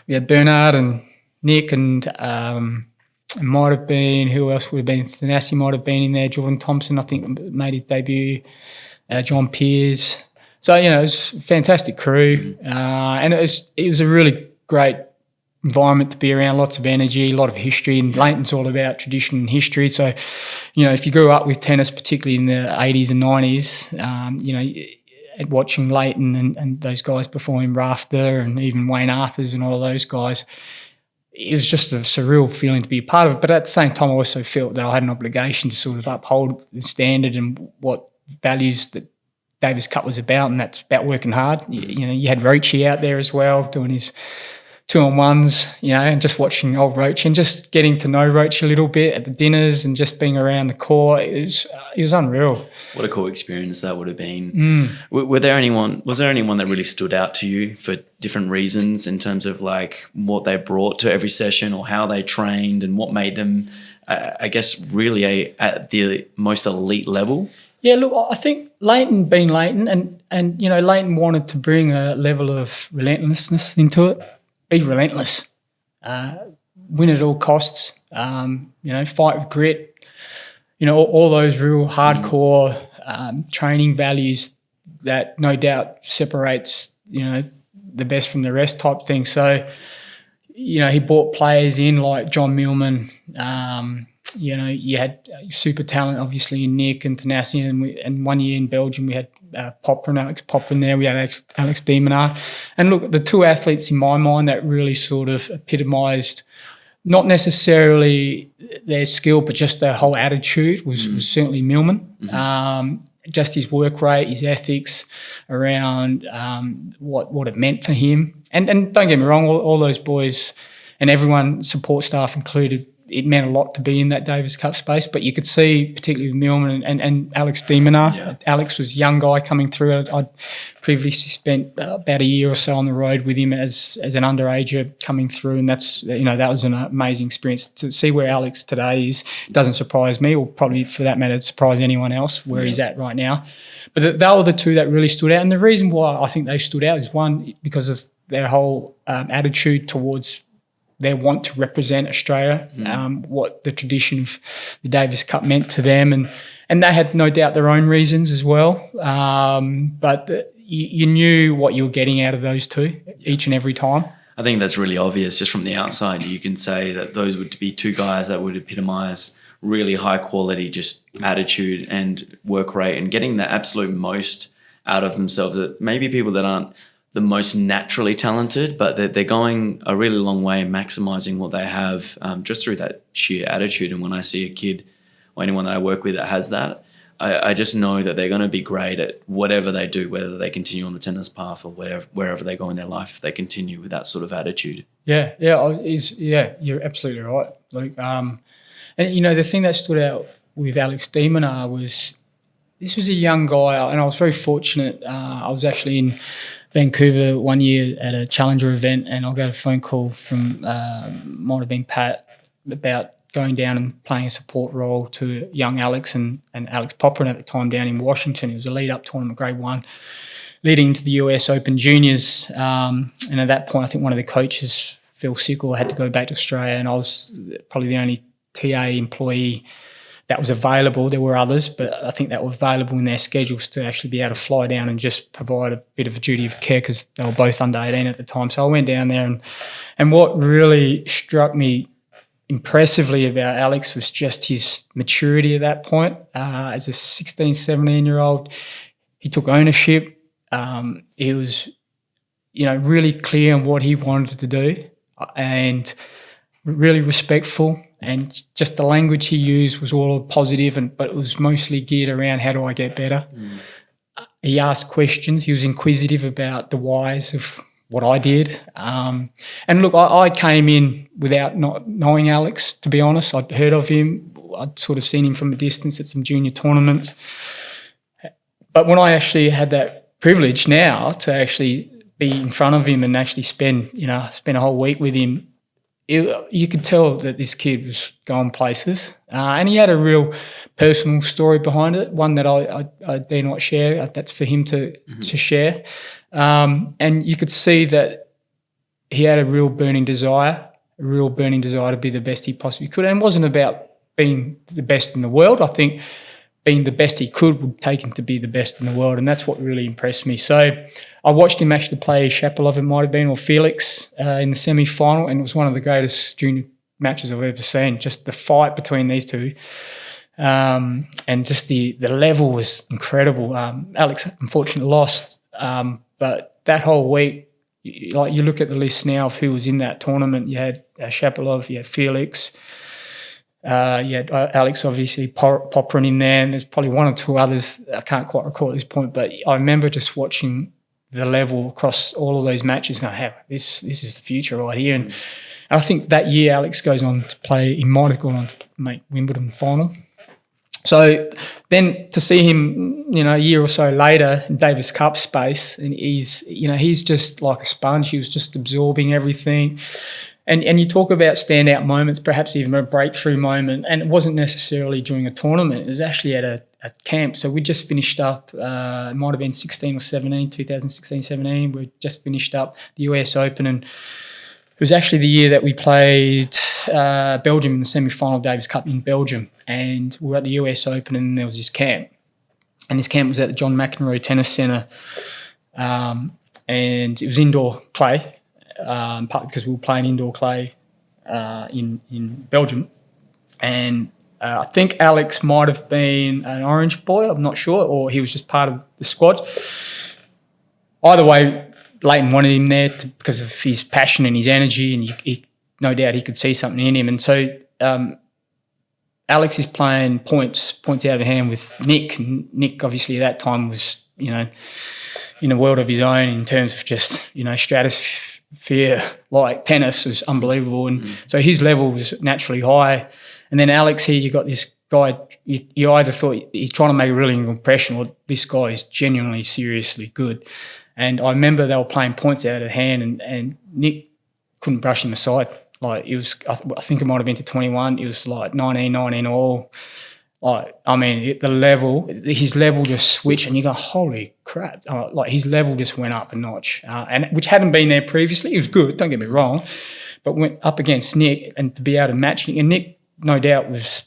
We had Bernard and Nick, and it might have been, who else would have been? Thanasi might have been in there. Jordan Thompson, I think, made his debut. John Peers. So, it was a fantastic crew. And it was a really great environment to be around, lots of energy, a lot of history, and Lleyton's all about tradition and history. So, you know, if you grew up with tennis, particularly in the 80s and 90s, you know, watching Lleyton and those guys before him, Rafter and even Wayne Arthurs and all of those guys, it was just a surreal feeling to be a part of it. But at the same time, I also felt that I had an obligation to sort of uphold the standard and what values that Davis Cup was about, and that's about working hard. You know, you had Roachy out there as well doing his 2-on-1s, you know, and just watching old Roach and just getting to know Roach a little bit at the dinners and just being around the court. It was unreal. What a cool experience that would have been. Was there anyone that really stood out to you for different reasons in terms of like what they brought to every session or how they trained and what made them, I guess, really at the most elite level? Yeah, look, I think Lleyton being Lleyton and you know, Lleyton wanted to bring a level of relentlessness into it. Be relentless, win at all costs, you know, fight with grit, you know, all those real hardcore training values that no doubt separates, you know, the best from the rest type thing. So, you know, he brought players in like John Millman. You know, you had super talent, obviously, in Nick and Thanassian, and 1 year in Belgium we had Alex Popper there. We had Alex de Minaur. And look, the two athletes in my mind that really sort of epitomised not necessarily their skill, but just their whole attitude was certainly Millman. Just his work rate, his ethics around what it meant for him. And don't get me wrong, all those boys and everyone, support staff included, it meant a lot to be in that Davis Cup space, but you could see, particularly with Millman and Alex de Minaur. Yeah. Alex was a young guy coming through. I'd previously spent about a year or so on the road with him as an underager coming through, and that's, you know, that was an amazing experience. To see where Alex today is doesn't surprise me, or probably for that matter, surprise anyone else where he's at right now. But they were the two that really stood out, and the reason why I think they stood out is, one, because of their whole attitude towards their want to represent Australia, what the tradition of the Davis Cup meant to them. And they had no doubt their own reasons as well. But you knew what you were getting out of those two each and every time. I think that's really obvious. Just from the outside, you can say that those would be two guys that would epitomise really high quality, just attitude and work rate and getting the absolute most out of themselves. That maybe people that aren't the most naturally talented, but they're going a really long way in maximising what they have just through that sheer attitude. And when I see a kid or anyone that I work with that has that, I just know that they're going to be great at whatever they do, whether they continue on the tennis path or wherever they go in their life, they continue with that sort of attitude. Yeah, you're absolutely right. Like, and you know, the thing that stood out with Alex de Minaur was, this was a young guy, and I was very fortunate. I was actually in Vancouver 1 year at a Challenger event, and I got a phone call from, might have been Pat, about going down and playing a support role to young Alex and Alex Popper at the time down in Washington. It was a lead-up tournament, Grade 1, leading into the US Open Juniors. And at that point, I think one of the coaches fell sick or had to go back to Australia, and I was probably the only TA employee that was available. There were others, but I think that were available in their schedules to actually be able to fly down and just provide a bit of a duty of care, because they were both under 18 at the time. So I went down there, and what really struck me impressively about Alex was just his maturity at that point. As a 16, 17-year-old, he took ownership. He was, you know, really clear on what he wanted to do and really respectful. And just the language he used was all positive, but it was mostly geared around, how do I get better? He asked questions. He was inquisitive about the whys of what I did. And look, I came in without not knowing Alex, to be honest. I'd heard of him. I'd sort of seen him from a distance at some junior tournaments. But when I actually had that privilege now to actually be in front of him and actually spend a whole week with him, you could tell that this kid was going places, and he had a real personal story behind it, one that I dare not share. That's for him to share. And you could see that he had a real burning desire to be the best he possibly could. And it wasn't about being the best in the world. I think being the best he could would take him to be the best in the world, and that's what really impressed me. So I watched him actually play Shapovalov, it might have been, or Felix in the semi-final, and it was one of the greatest junior matches I've ever seen. Just the fight between these two, and just the level was incredible. Alex unfortunately lost, but that whole week, like you look at the list now of who was in that tournament, you had Shapovalov, you had Felix, you had Alex, obviously, Popperin in there, and there's probably one or two others I can't quite recall at this point, but I remember just watching the level across all of those matches going, hey, this is the future right here. And I think that year Alex goes on to play, he might have gone on to make Wimbledon final. So then to see him, a year or so later in Davis Cup space, and he's just like a sponge. He was just absorbing everything. And you talk about standout moments, perhaps even a breakthrough moment, and it wasn't necessarily during a tournament. It was actually at a camp. So we just finished up, it might have been 2016-17. We just finished up the US Open, and it was actually the year that we played Belgium in the semi-final of Davis Cup in Belgium. And we were at the US Open, and there was this camp. And this camp was at the John McEnroe Tennis Centre. And it was indoor clay, partly because we were playing indoor clay in Belgium. And I think Alex might have been an orange boy, I'm not sure, or he was just part of the squad. Either way, Lleyton wanted him there because of his passion and his energy, and he, no doubt he could see something in him. And so Alex is playing points out of hand with Nick. And Nick, obviously, at that time was, in a world of his own in terms of just, stratosphere. Like tennis was unbelievable. And so his level was naturally high. And then Alex here, you got this guy, you either thought he's trying to make a really good impression, or this guy is genuinely, seriously good. And I remember they were playing points out of hand, and Nick couldn't brush him aside. Like, it was, I think it might have been to 21. It was like 19 all. Like, I mean, his level just switched, and you go, holy crap. Like, his level just went up a notch, and which hadn't been there previously. It was good, don't get me wrong, but went up against Nick, and to be able to match Nick, and Nick, no doubt, was,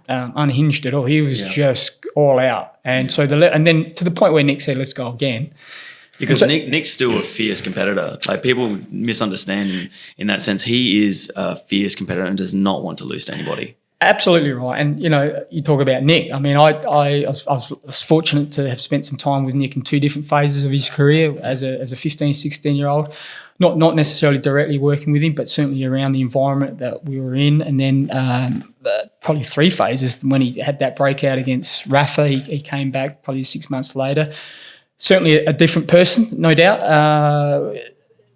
unhinged at all. He was just all out. And so and then to the point where Nick said, let's go again. Because Nick's still a fierce competitor. Like, people misunderstand in that sense. He is a fierce competitor and does not want to lose to anybody. Absolutely right. And, you talk about Nick. I mean, I was fortunate to have spent some time with Nick in two different phases of his career as a 15, 16-year-old. Not necessarily directly working with him, but certainly around the environment that we were in. And then probably three phases when he had that breakout against Rafa. He came back probably 6 months later. Certainly a different person, no doubt,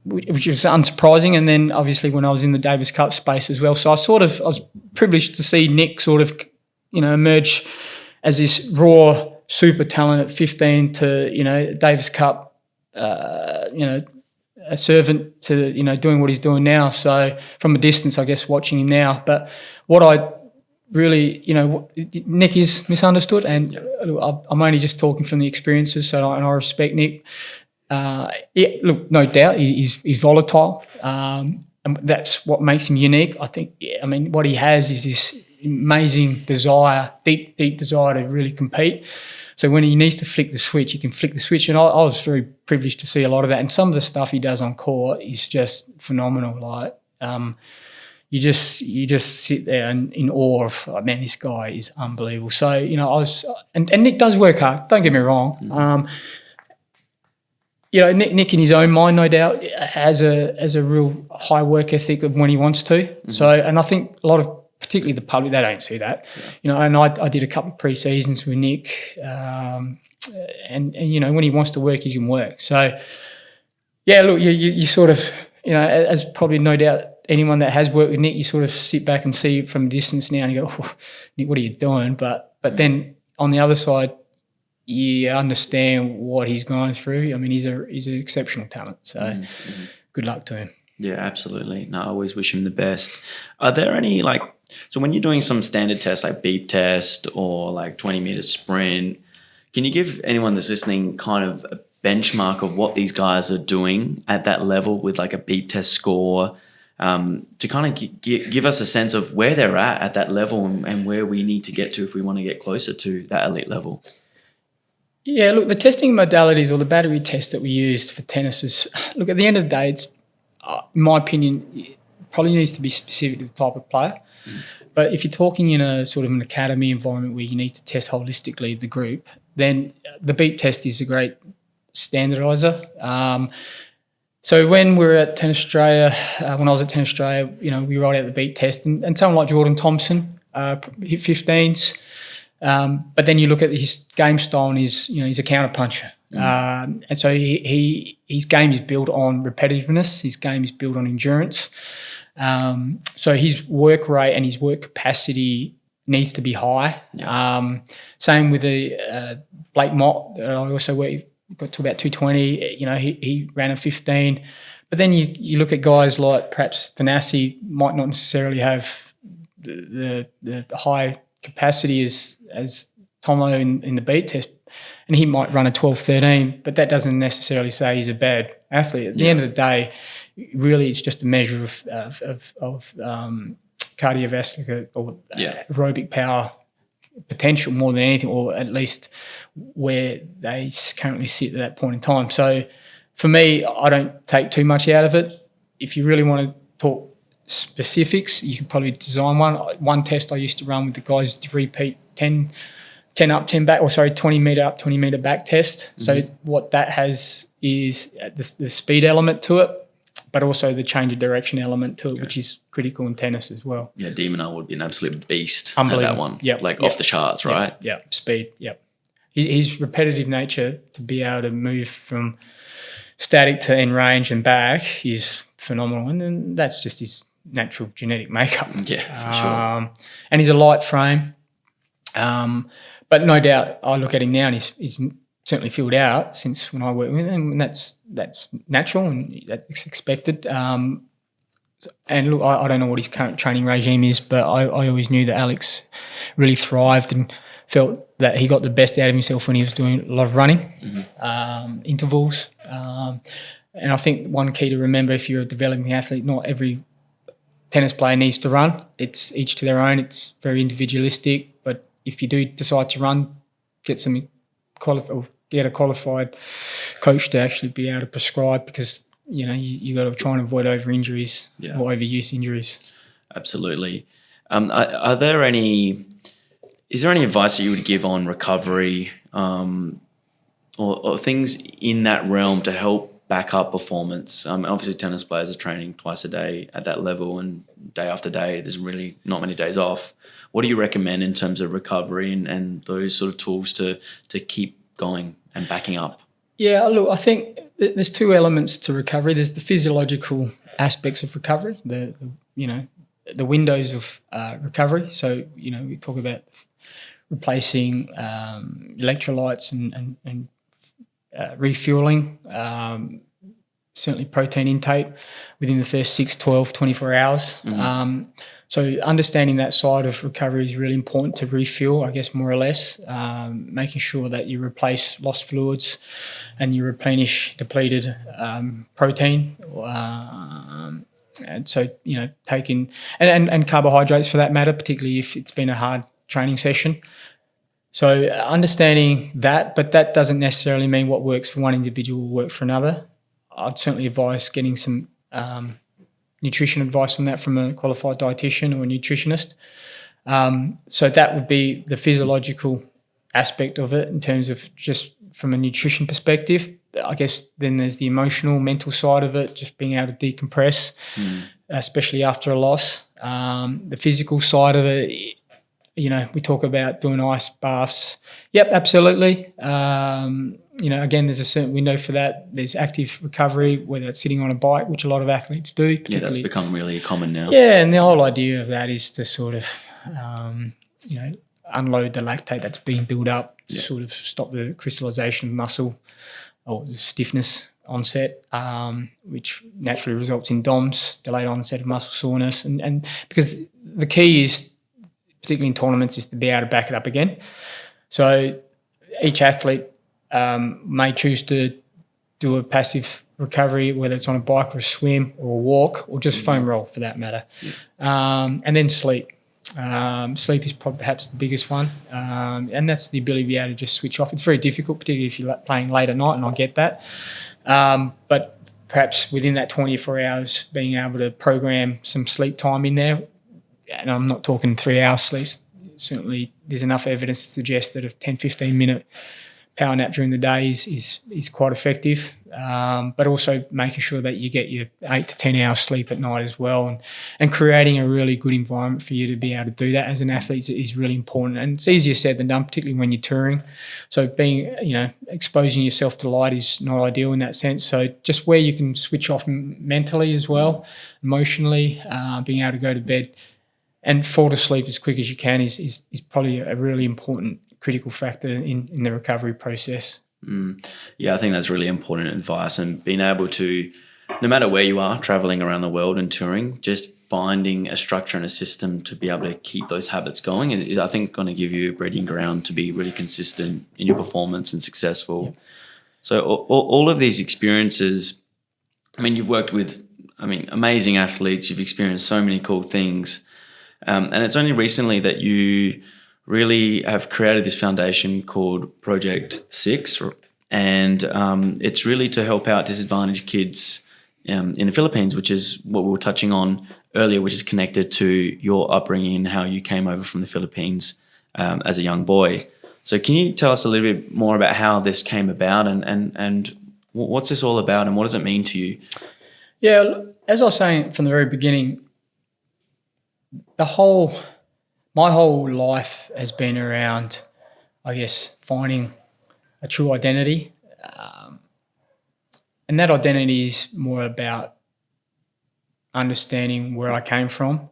which was unsurprising. And then obviously when I was in the Davis Cup space as well. So I was privileged to see Nick sort of, emerge as this raw super talent at 15 to, Davis Cup, a servant to, doing what he's doing now. So from a distance, I guess, watching him now. But what I really, Nick is misunderstood, and I'm only just talking from the experiences, and I respect Nick. Look, no doubt, he's volatile, and that's what makes him unique. I think, what he has is this amazing desire, deep desire to really compete. So when he needs to flick the switch, he can flick the switch, and I was very privileged to see a lot of that. And some of the stuff he does on court is just phenomenal. Like, you just sit there and in awe of, man, this guy is unbelievable. So, I was, and Nick does work hard, don't get me wrong. Nick in his own mind, no doubt, has a real high work ethic of when he wants to. Mm-hmm. So, and I think a lot of, particularly the public, they don't see that. Yeah. And I did a couple of pre-seasons with Nick, and when he wants to work, he can work. So, yeah, look, you sort of, as probably no doubt anyone that has worked with Nick, you sort of sit back and see it from a distance now and you go, oh, Nick, what are you doing? But then on the other side, you understand what he's going through. I mean, he's an exceptional talent. So good luck to him. Yeah, absolutely. No, I always wish him the best. Are there any, so when you're doing some standard tests like beep test or like 20-meter sprint, can you give anyone that's listening kind of a benchmark of what these guys are doing at that level with like a beep test score to kind of give us a sense of where they're at that level and where we need to get to if we want to get closer to that elite level. Yeah, look, the testing modalities or the battery test that we used for tennis is, look, at the end of the day, it's, in my opinion, it probably needs to be specific to the type of player. But if you're talking in a sort of an academy environment where you need to test holistically the group, then the beep test is a great standardizer. So when we were at Tennis Australia, when I was at Tennis Australia, we rolled out the beep test, and someone like Jordan Thompson hit 15s. But then you look at his game style and he's a counter puncher. And so his game is built on repetitiveness. His game is built on endurance. So his work rate and his work capacity needs to be high. Yeah. Same with the Blake Mott. I also got to about 220. He ran a 15. But then you look at guys like perhaps Thanasi might not necessarily have the high capacity as Tomo in the beat test, and he might run a 12-13, but that doesn't necessarily say he's a bad athlete. At the end of the day, really it's just a measure of cardiovascular or aerobic power potential more than anything, or at least where they currently sit at that point in time. So for me, I don't take too much out of it. If you really want to talk specifics, you could probably design one test I used to run with the guys, the repeat 10 up, 10 back, 20 metre up, 20 metre back test. So what that has is the speed element to it, but also the change of direction element to it, which is critical in tennis as well. Yeah, Minaur would be an absolute beast at that one. Off the charts, right? Yeah, speed, His repetitive nature to be able to move from static to in range and back is phenomenal, and then that's just his natural genetic makeup. Yeah, for sure. And he's a light frame, but no doubt I look at him now and he's certainly filled out since when I worked with him, and that's natural and that's expected. And look, I don't know what his current training regime is, but I always knew that Alex really thrived and felt that he got the best out of himself when he was doing a lot of running, intervals. And I think one key to remember if you're a developing athlete, not every tennis player needs to run. It's each to their own. It's very individualistic. But if you do decide to run, get a qualified coach to actually be able to prescribe, because you got to try and avoid over injuries or overuse injuries. Absolutely. Is there any advice that you would give on recovery or things in that realm to help back up performance? Obviously, tennis players are training twice a day at that level, and day after day, there's really not many days off. What do you recommend in terms of recovery and those sort of tools to keep going and backing up? Yeah, look, I think there's two elements to recovery. There's the physiological aspects of recovery, the windows of recovery. So, we talk about replacing electrolytes and refueling, certainly protein intake within the first 6, 12, 24 hours. So understanding that side of recovery is really important to refuel, I guess, more or less, making sure that you replace lost fluids and you replenish depleted protein. And so, taking and carbohydrates for that matter, particularly if it's been a hard training session. So understanding that, but that doesn't necessarily mean what works for one individual will work for another. I'd certainly advise getting some nutrition advice on that from a qualified dietitian or a nutritionist. So that would be the physiological aspect of it in terms of just from a nutrition perspective. I guess then there's the emotional, mental side of it, just being able to decompress, especially after a loss. The physical side of it, we talk about doing ice baths. Yep, absolutely. Again, there's a certain window for that. There's active recovery, whether it's sitting on a bike, which a lot of athletes do. Yeah, that's become really common now. Yeah, and the whole idea of that is to sort of, unload the lactate that's being built up to sort of stop the crystallization of muscle or the stiffness onset, which naturally results in DOMS, delayed onset of muscle soreness. And because the key is, particularly in tournaments, is to be able to back it up again. So each athlete may choose to do a passive recovery, whether it's on a bike or a swim or a walk or just foam roll for that matter. And then sleep. Sleep is perhaps the biggest one, and that's the ability to be able to just switch off. It's very difficult, particularly if you're playing late at night, and I get that. But perhaps within that 24 hours, being able to program some sleep time in there, and I'm not talking 3 hours sleep. Certainly there's enough evidence to suggest that a 10, 15-minute power nap during the day is quite effective, but also making sure that you get your 8 to 10 hours sleep at night as well, and creating a really good environment for you to be able to do that as an athlete is really important. And it's easier said than done, particularly when you're touring. So exposing yourself to light is not ideal in that sense. So just where you can switch off mentally as well, emotionally, being able to go to bed and fall to sleep as quick as you can is probably a really important critical factor in the recovery process. Yeah, I think that's really important advice, and being able to, no matter where you are, traveling around the world and touring, just finding a structure and a system to be able to keep those habits going is, I think, going to give you a breeding ground to be really consistent in your performance and successful. Yep. So all of these experiences, I mean, you've worked with, amazing athletes, you've experienced so many cool things, and it's only recently that you really have created this foundation called Project 6, and it's really to help out disadvantaged kids in the Philippines, which is what we were touching on earlier, which is connected to your upbringing and how you came over from the Philippines as a young boy. So can you tell us a little bit more about how this came about and what's this all about and what does it mean to you? Yeah, as I was saying from the very beginning, my whole life has been around, I guess, finding a true identity. And that identity is more about understanding where I came from.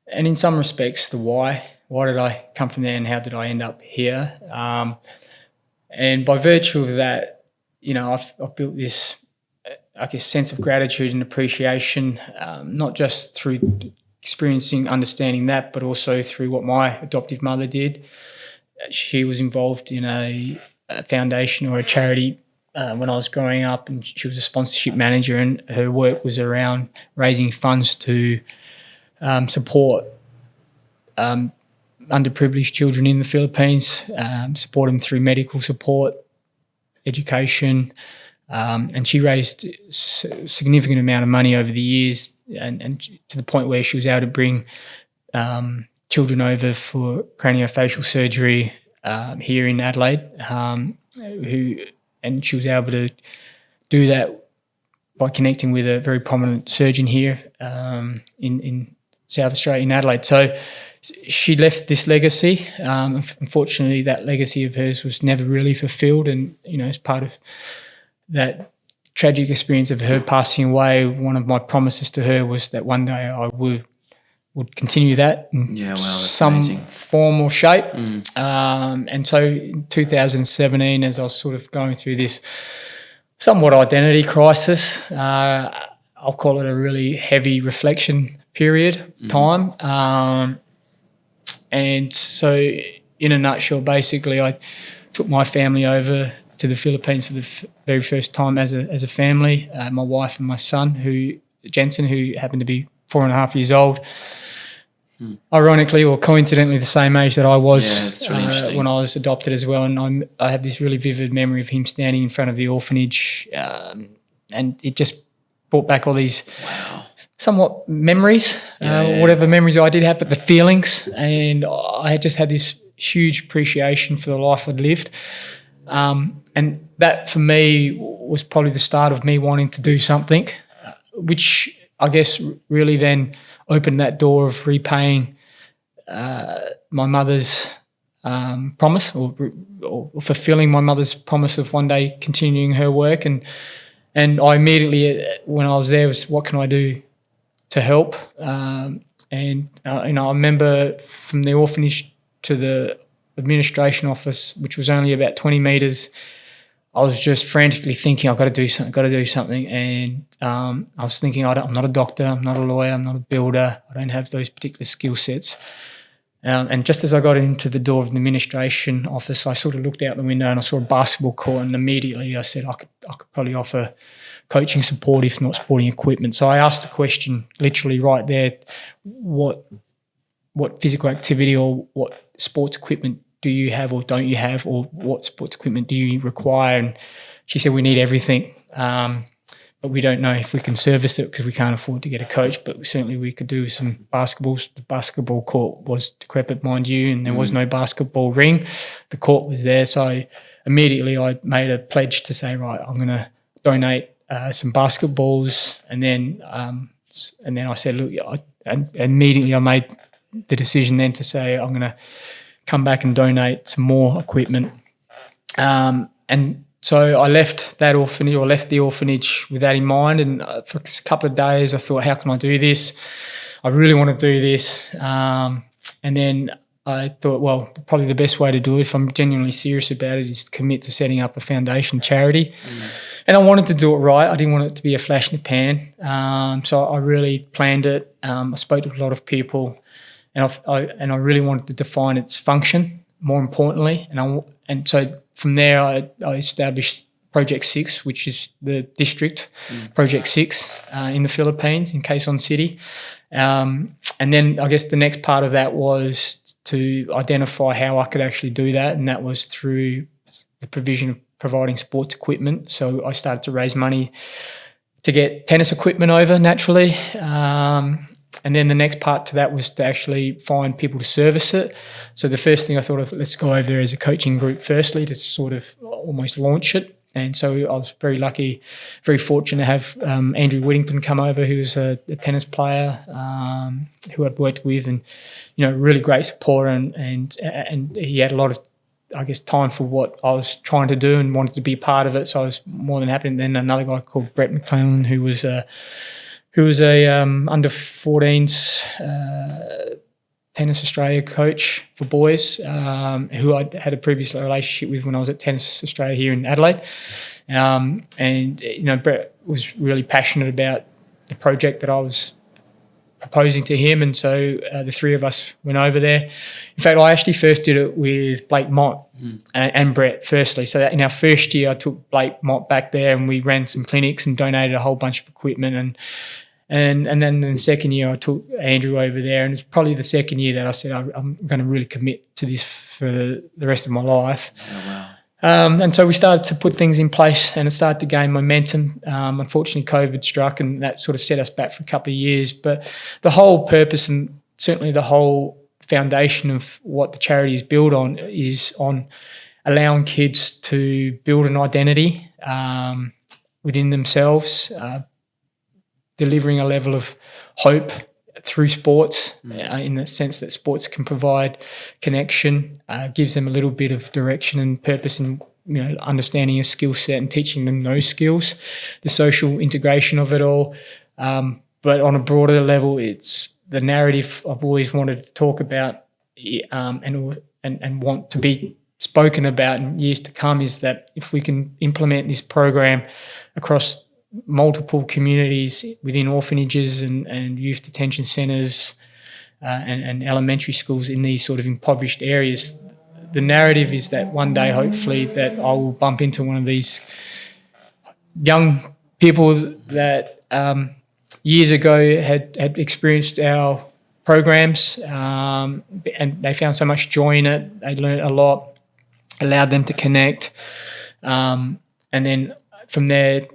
And in some respects, the why. Why did I come from there and how did I end up here? And by virtue of that, I've built this, I guess, sense of gratitude and appreciation, not just through understanding that, but also through what my adoptive mother did. She was involved in a foundation or a charity when I was growing up, and she was a sponsorship manager, and her work was around raising funds to support underprivileged children in the Philippines, support them through medical support, education, and she raised a significant amount of money over the years, and to the point where she was able to bring children over for craniofacial surgery here in Adelaide, and she was able to do that by connecting with a very prominent surgeon here in South Australia, in Adelaide. So she left this legacy. Unfortunately, that legacy of hers was never really fulfilled, and as part of that tragic experience of her passing away, one of my promises to her was that one day I would continue that in some amazing form or shape. And so in 2017, as I was sort of going through this somewhat identity crisis, I'll call it a really heavy reflection period time. And so in a nutshell, basically, I took my family over to the Philippines for the very first time as a family. My wife and my son, Jensen, who happened to be 4.5 years old, ironically or coincidentally the same age that I was when I was adopted as well. And I have this really vivid memory of him standing in front of the orphanage, and it just brought back all these somewhat memories, whatever memories I did have, but the feelings. And I had just had this huge appreciation for the life I'd lived. And that for me was probably the start of me wanting to do something, which I guess really then opened that door of repaying my mother's promise or fulfilling my mother's promise of one day continuing her work. And I immediately, when I was there, was what can I do to help? I remember from the orphanage to the administration office, which was only about 20 metres, I was just frantically thinking, I've got to do something. And I was thinking, I'm not a doctor, I'm not a lawyer, I'm not a builder, I don't have those particular skill sets. And just as I got into the door of the administration office, I sort of looked out the window and I saw a basketball court, and immediately I said, I I could probably offer coaching support, if not sporting equipment. So I asked the question literally right there, what physical activity or what sports equipment do you have or don't you have, or what sports equipment do you require? And she said, we need everything, but we don't know if we can service it because we can't afford to get a coach, but certainly we could do some basketballs. The basketball court was decrepit, mind you, and there was no basketball ring. The court was there. So immediately I made a pledge to say, right, I'm going to donate some basketballs. And then I said, look, and immediately I made the decision then to say I'm going to come back and donate some more equipment. And so I left the orphanage with that in mind. And for a couple of days I thought, how can I do this? I really want to do this. And then I thought, well, probably the best way to do it, if I'm genuinely serious about it, is to commit to setting up a foundation charity. And I wanted to do it right. I didn't want it to be a flash in the pan. So I really planned it. I spoke to a lot of people, and I really wanted to define its function, more importantly. And so from there, I established Project 6, which is the district, Project 6 in the Philippines, in Quezon City. And then I guess the next part of that was to identify how I could actually do that, and that was through the provision of providing sports equipment. So I started to raise money to get tennis equipment over naturally. And then the next part to that was to actually find people to service it. So the first thing I thought of, let's go over there as a coaching group firstly to sort of almost launch it. And so I was very lucky, very fortunate to have Andrew Whittington come over, who was a tennis player who I'd worked with, and really great support, and he had a lot of, I guess, time for what I was trying to do and wanted to be part of it. So I was more than happy. And then another guy called Brett McClellan, who was a under 14s Tennis Australia coach for boys, who I had a previous relationship with when I was at Tennis Australia here in Adelaide. And Brett was really passionate about the project that I was proposing to him, and so the three of us went over there. In fact, I actually first did it with Blake Mott and Brett firstly. So in our first year, I took Blake Mott back there, and we ran some clinics and donated a whole bunch of equipment. And then in the second year, I took Andrew over there, and it's probably the second year that I said I'm going to really commit to this for the rest of my life. Oh, wow. And so we started to put things in place, and it started to gain momentum. Unfortunately, COVID struck, and that sort of set us back for a couple of years. But the whole purpose, and certainly the whole foundation of what the charity is built on, is on allowing kids to build an identity within themselves, delivering a level of hope through sports, in the sense that sports can provide connection, gives them a little bit of direction and purpose, and understanding a skill set and teaching them those skills, the social integration of it all. But on a broader level, it's the narrative I've always wanted to talk about and want to be spoken about in years to come, is that if we can implement this program across multiple communities within orphanages and youth detention centres and elementary schools in these sort of impoverished areas, the narrative is that one day, hopefully, that I will bump into one of these young people that years ago had experienced our programs, and they found so much joy in it. They learned a lot, allowed them to connect, and then from there,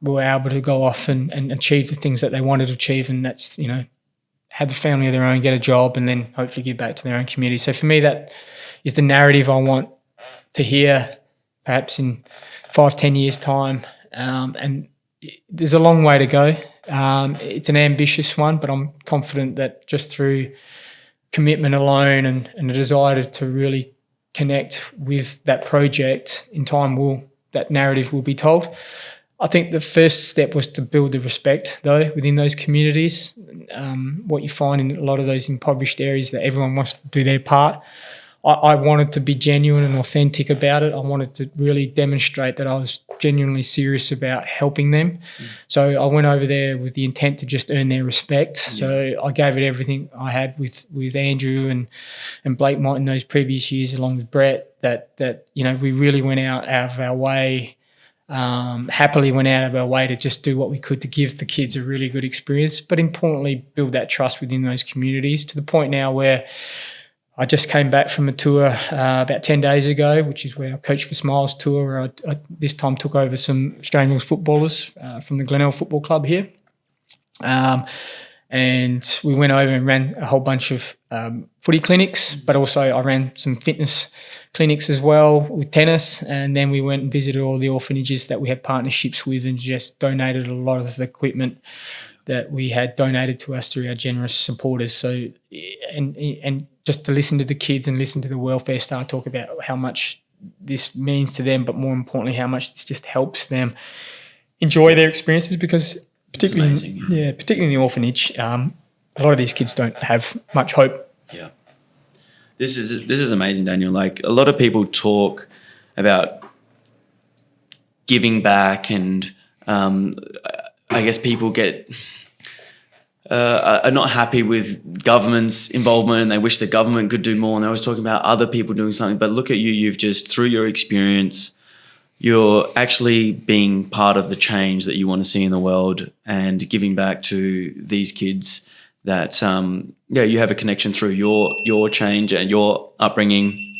we were able to go off and achieve the things that they wanted to achieve, and that's, have a family of their own, get a job, and then hopefully give back to their own community. So for me, that is the narrative I want to hear perhaps in 5-10 years' time. And there's a long way to go. It's an ambitious one, but I'm confident that just through commitment alone and a desire to really connect with that project, in time that narrative will be told. I think the first step was to build the respect, though, within those communities. What you find in a lot of those impoverished areas, that everyone wants to do their part. I wanted to be genuine and authentic about it. I wanted to really demonstrate that I was genuinely serious about helping them. So I went over there with the intent to just earn their respect. So I gave it everything I had with Andrew and Blake Mott in those previous years, along with Brett, that we really went out of our way happily went out of our way to just do what we could to give the kids a really good experience, but importantly, build that trust within those communities to the point now where I just came back from a tour about 10 days ago, which is where I coached for Smiles tour, where I this time took over some Australian Rules footballers from the Glenelg Football Club here. And we went over and ran a whole bunch of footy clinics, but also I ran some fitness clinics as well with tennis. And then we went and visited all the orphanages that we had partnerships with and just donated a lot of the equipment that we had donated to us through our generous supporters. So, and just to listen to the kids and listen to the welfare staff talk about how much this means to them, but more importantly, how much this just helps them enjoy their experiences, because particularly, particularly in the orphanage, a lot of these kids don't have much hope. Yeah. This is amazing, Daniel. Like, a lot of people talk about giving back, and I guess people are not happy with government's involvement, and they wish the government could do more. And they always talking about other people doing something. But look at you. You've just, through your experience, you're actually being part of the change that you want to see in the world and giving back to these kids that, you have a connection through your change and your upbringing.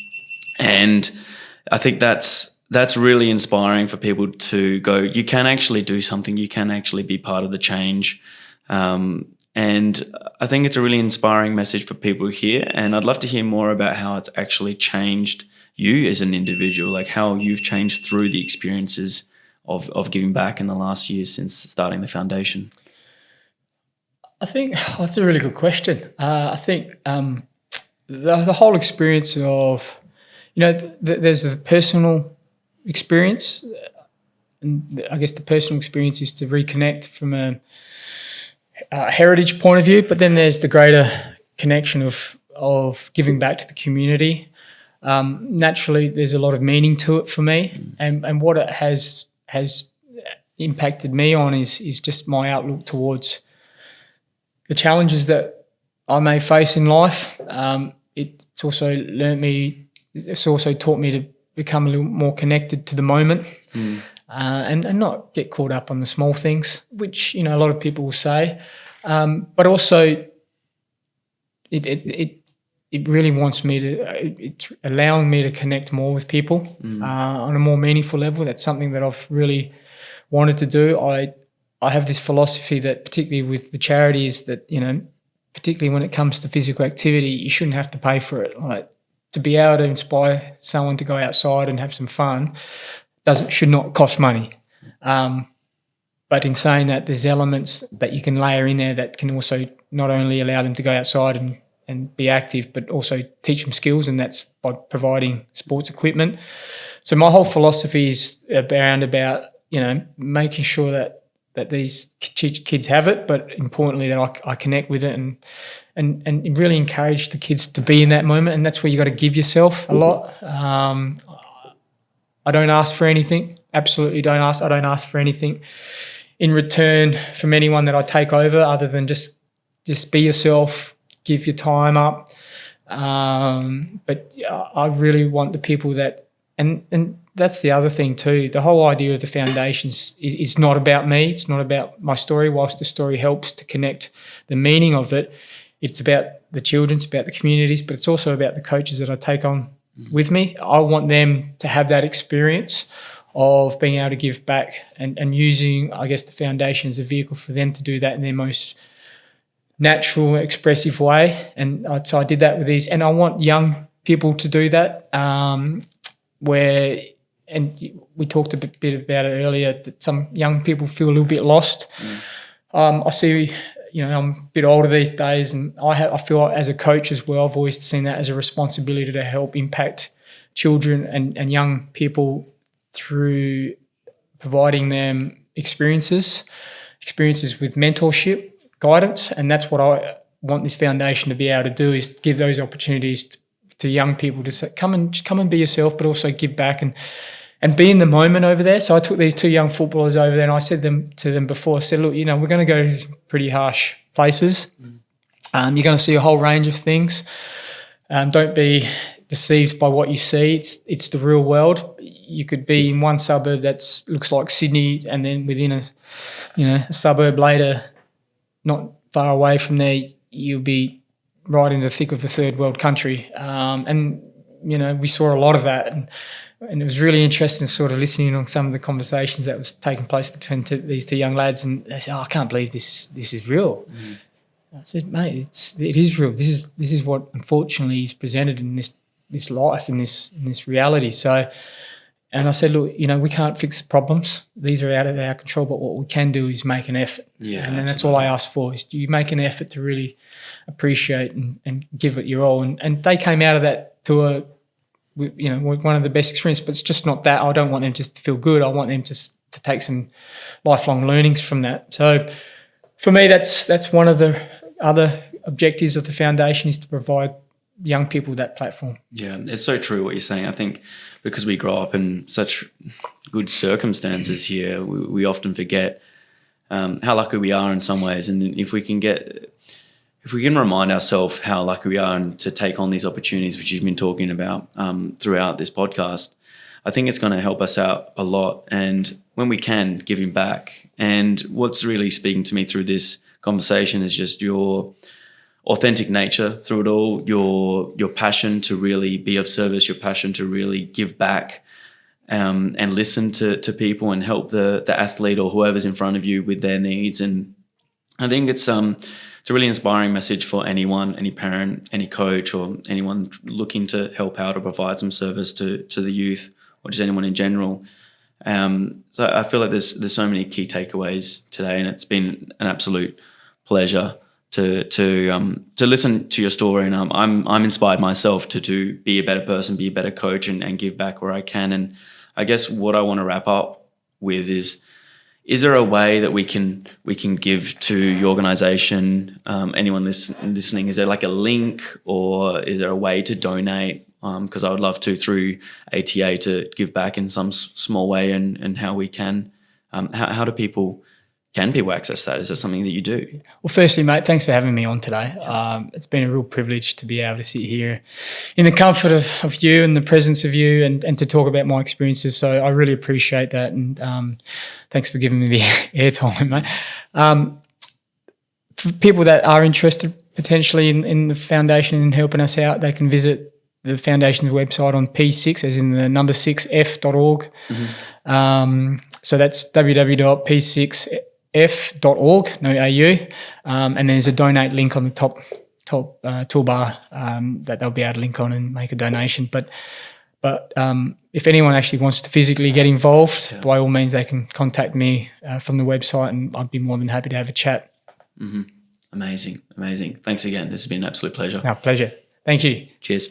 And I think that's really inspiring for people to go, you can actually do something. You can actually be part of the change. And I think it's a really inspiring message for people here. And I'd love to hear more about how it's actually changed you as an individual, like how you've changed through the experiences of giving back in the last year since starting the foundation. I think that's a really good question. I think the whole experience of, there's the personal experience, and I guess the personal experience is to reconnect from a heritage point of view, but then there's the greater connection of giving back to the community. Naturally, there's a lot of meaning to it for me, and what it has impacted me on is just my outlook towards the challenges that I may face in life. It's also taught me to become a little more connected to the moment, and not get caught up on the small things, which a lot of people will say, but also it really wants me to. It's allowing me to connect more with people on a more meaningful level. That's something that I've really wanted to do. I have this philosophy that, particularly with the charities, that particularly when it comes to physical activity, you shouldn't have to pay for it. Like, to be able to inspire someone to go outside and have some fun should not cost money. But in saying that, there's elements that you can layer in there that can also not only allow them to go outside and be active, but also teach them skills, and that's by providing sports equipment. So my whole philosophy is around about making sure that these kids have it, but importantly that I connect with it and really encourage the kids to be in that moment. And that's where you got to give yourself a lot. I don't ask for anything. Absolutely don't ask. I don't ask for anything in return from anyone that I take over, other than just be yourself, give your time up. But I really want the people that, and that's the other thing too. The whole idea of the foundations is not about me. It's not about my story. Whilst the story helps to connect the meaning of it, it's about the children, it's about the communities, but it's also about the coaches that I take on with me. I want them to have that experience of being able to give back and using, I guess, the foundation as a vehicle for them to do that in their most natural, expressive way. And so I did that with these, and I want young people to do that, and we talked a bit about it earlier, that some young people feel a little bit lost. I see, I'm a bit older these days, and I feel as a coach as well, I've always seen that as a responsibility to help impact children and young people through providing them experiences with mentorship, guidance, and that's what I want this foundation to be able to do, is give those opportunities to young people to say, come and be yourself, but also give back and be in the moment over there. So I took these two young footballers over there, and I said to them before, I said, look, we're going to go to pretty harsh places. You're going to see a whole range of things. Don't be deceived by what you see. It's the real world. you could be in one suburb that looks like Sydney, and then within a suburb later, not far away from there, you'll be right in the thick of a third world country. And we saw a lot of that, and it was really interesting sort of listening on some of the conversations that was taking place between these two young lads, and they said, I can't believe this is real. Mm. I said, mate, it is real. This is what unfortunately is presented in this life, in this reality. So, and I said, look, we can't fix problems. These are out of our control, but what we can do is make an effort. Yeah, and then that's all I ask for, is you make an effort to really appreciate and give it your all. And they came out of that tour with one of the best experiences, but it's just not that. I don't want them just to feel good. I want them to take some lifelong learnings from that. So for me, that's one of the other objectives of the foundation, is to provide young people that platform. Yeah, it's so true what you're saying. I think because we grow up in such good circumstances here, we often forget how lucky we are in some ways. And if we can remind ourselves how lucky we are to take on these opportunities, which you've been talking about throughout this podcast, I think it's going to help us out a lot. And when we can, giving back. And what's really speaking to me through this conversation is just your authentic nature through it all, your passion to really be of service, your passion to really give back, and listen to people and help the athlete or whoever's in front of you with their needs. And I think it's a really inspiring message for anyone, any parent, any coach, or anyone looking to help out or provide some service to the youth, or just anyone in general. So I feel like there's so many key takeaways today, and it's been an absolute pleasure to listen to your story. And I'm inspired myself to be a better person, be a better coach, and give back where I can. And I guess what I want to wrap up with is there a way that we can give to your organization, anyone listening? Is there like a link, or is there a way to donate? Because I would love to, through ATA, to give back in some small way, and how we can. How do people access that? Is that something that you do? Well, firstly, mate, thanks for having me on today. It's been a real privilege to be able to sit here in the comfort of you and the presence of you, and to talk about my experiences. So I really appreciate that, and thanks for giving me the airtime, mate. For people that are interested potentially in the foundation and helping us out, they can visit the foundation's website on P6, as in the number 6f.org. Mm-hmm. So that's www.p6f.org, no AU, and there's a donate link on the top toolbar that they'll be able to link on and make a donation. But if anyone actually wants to physically get involved, by all means they can contact me from the website, and I'd be more than happy to have a chat. Mm-hmm. Amazing. Thanks again. This has been an absolute pleasure. No, pleasure. Thank you. Cheers.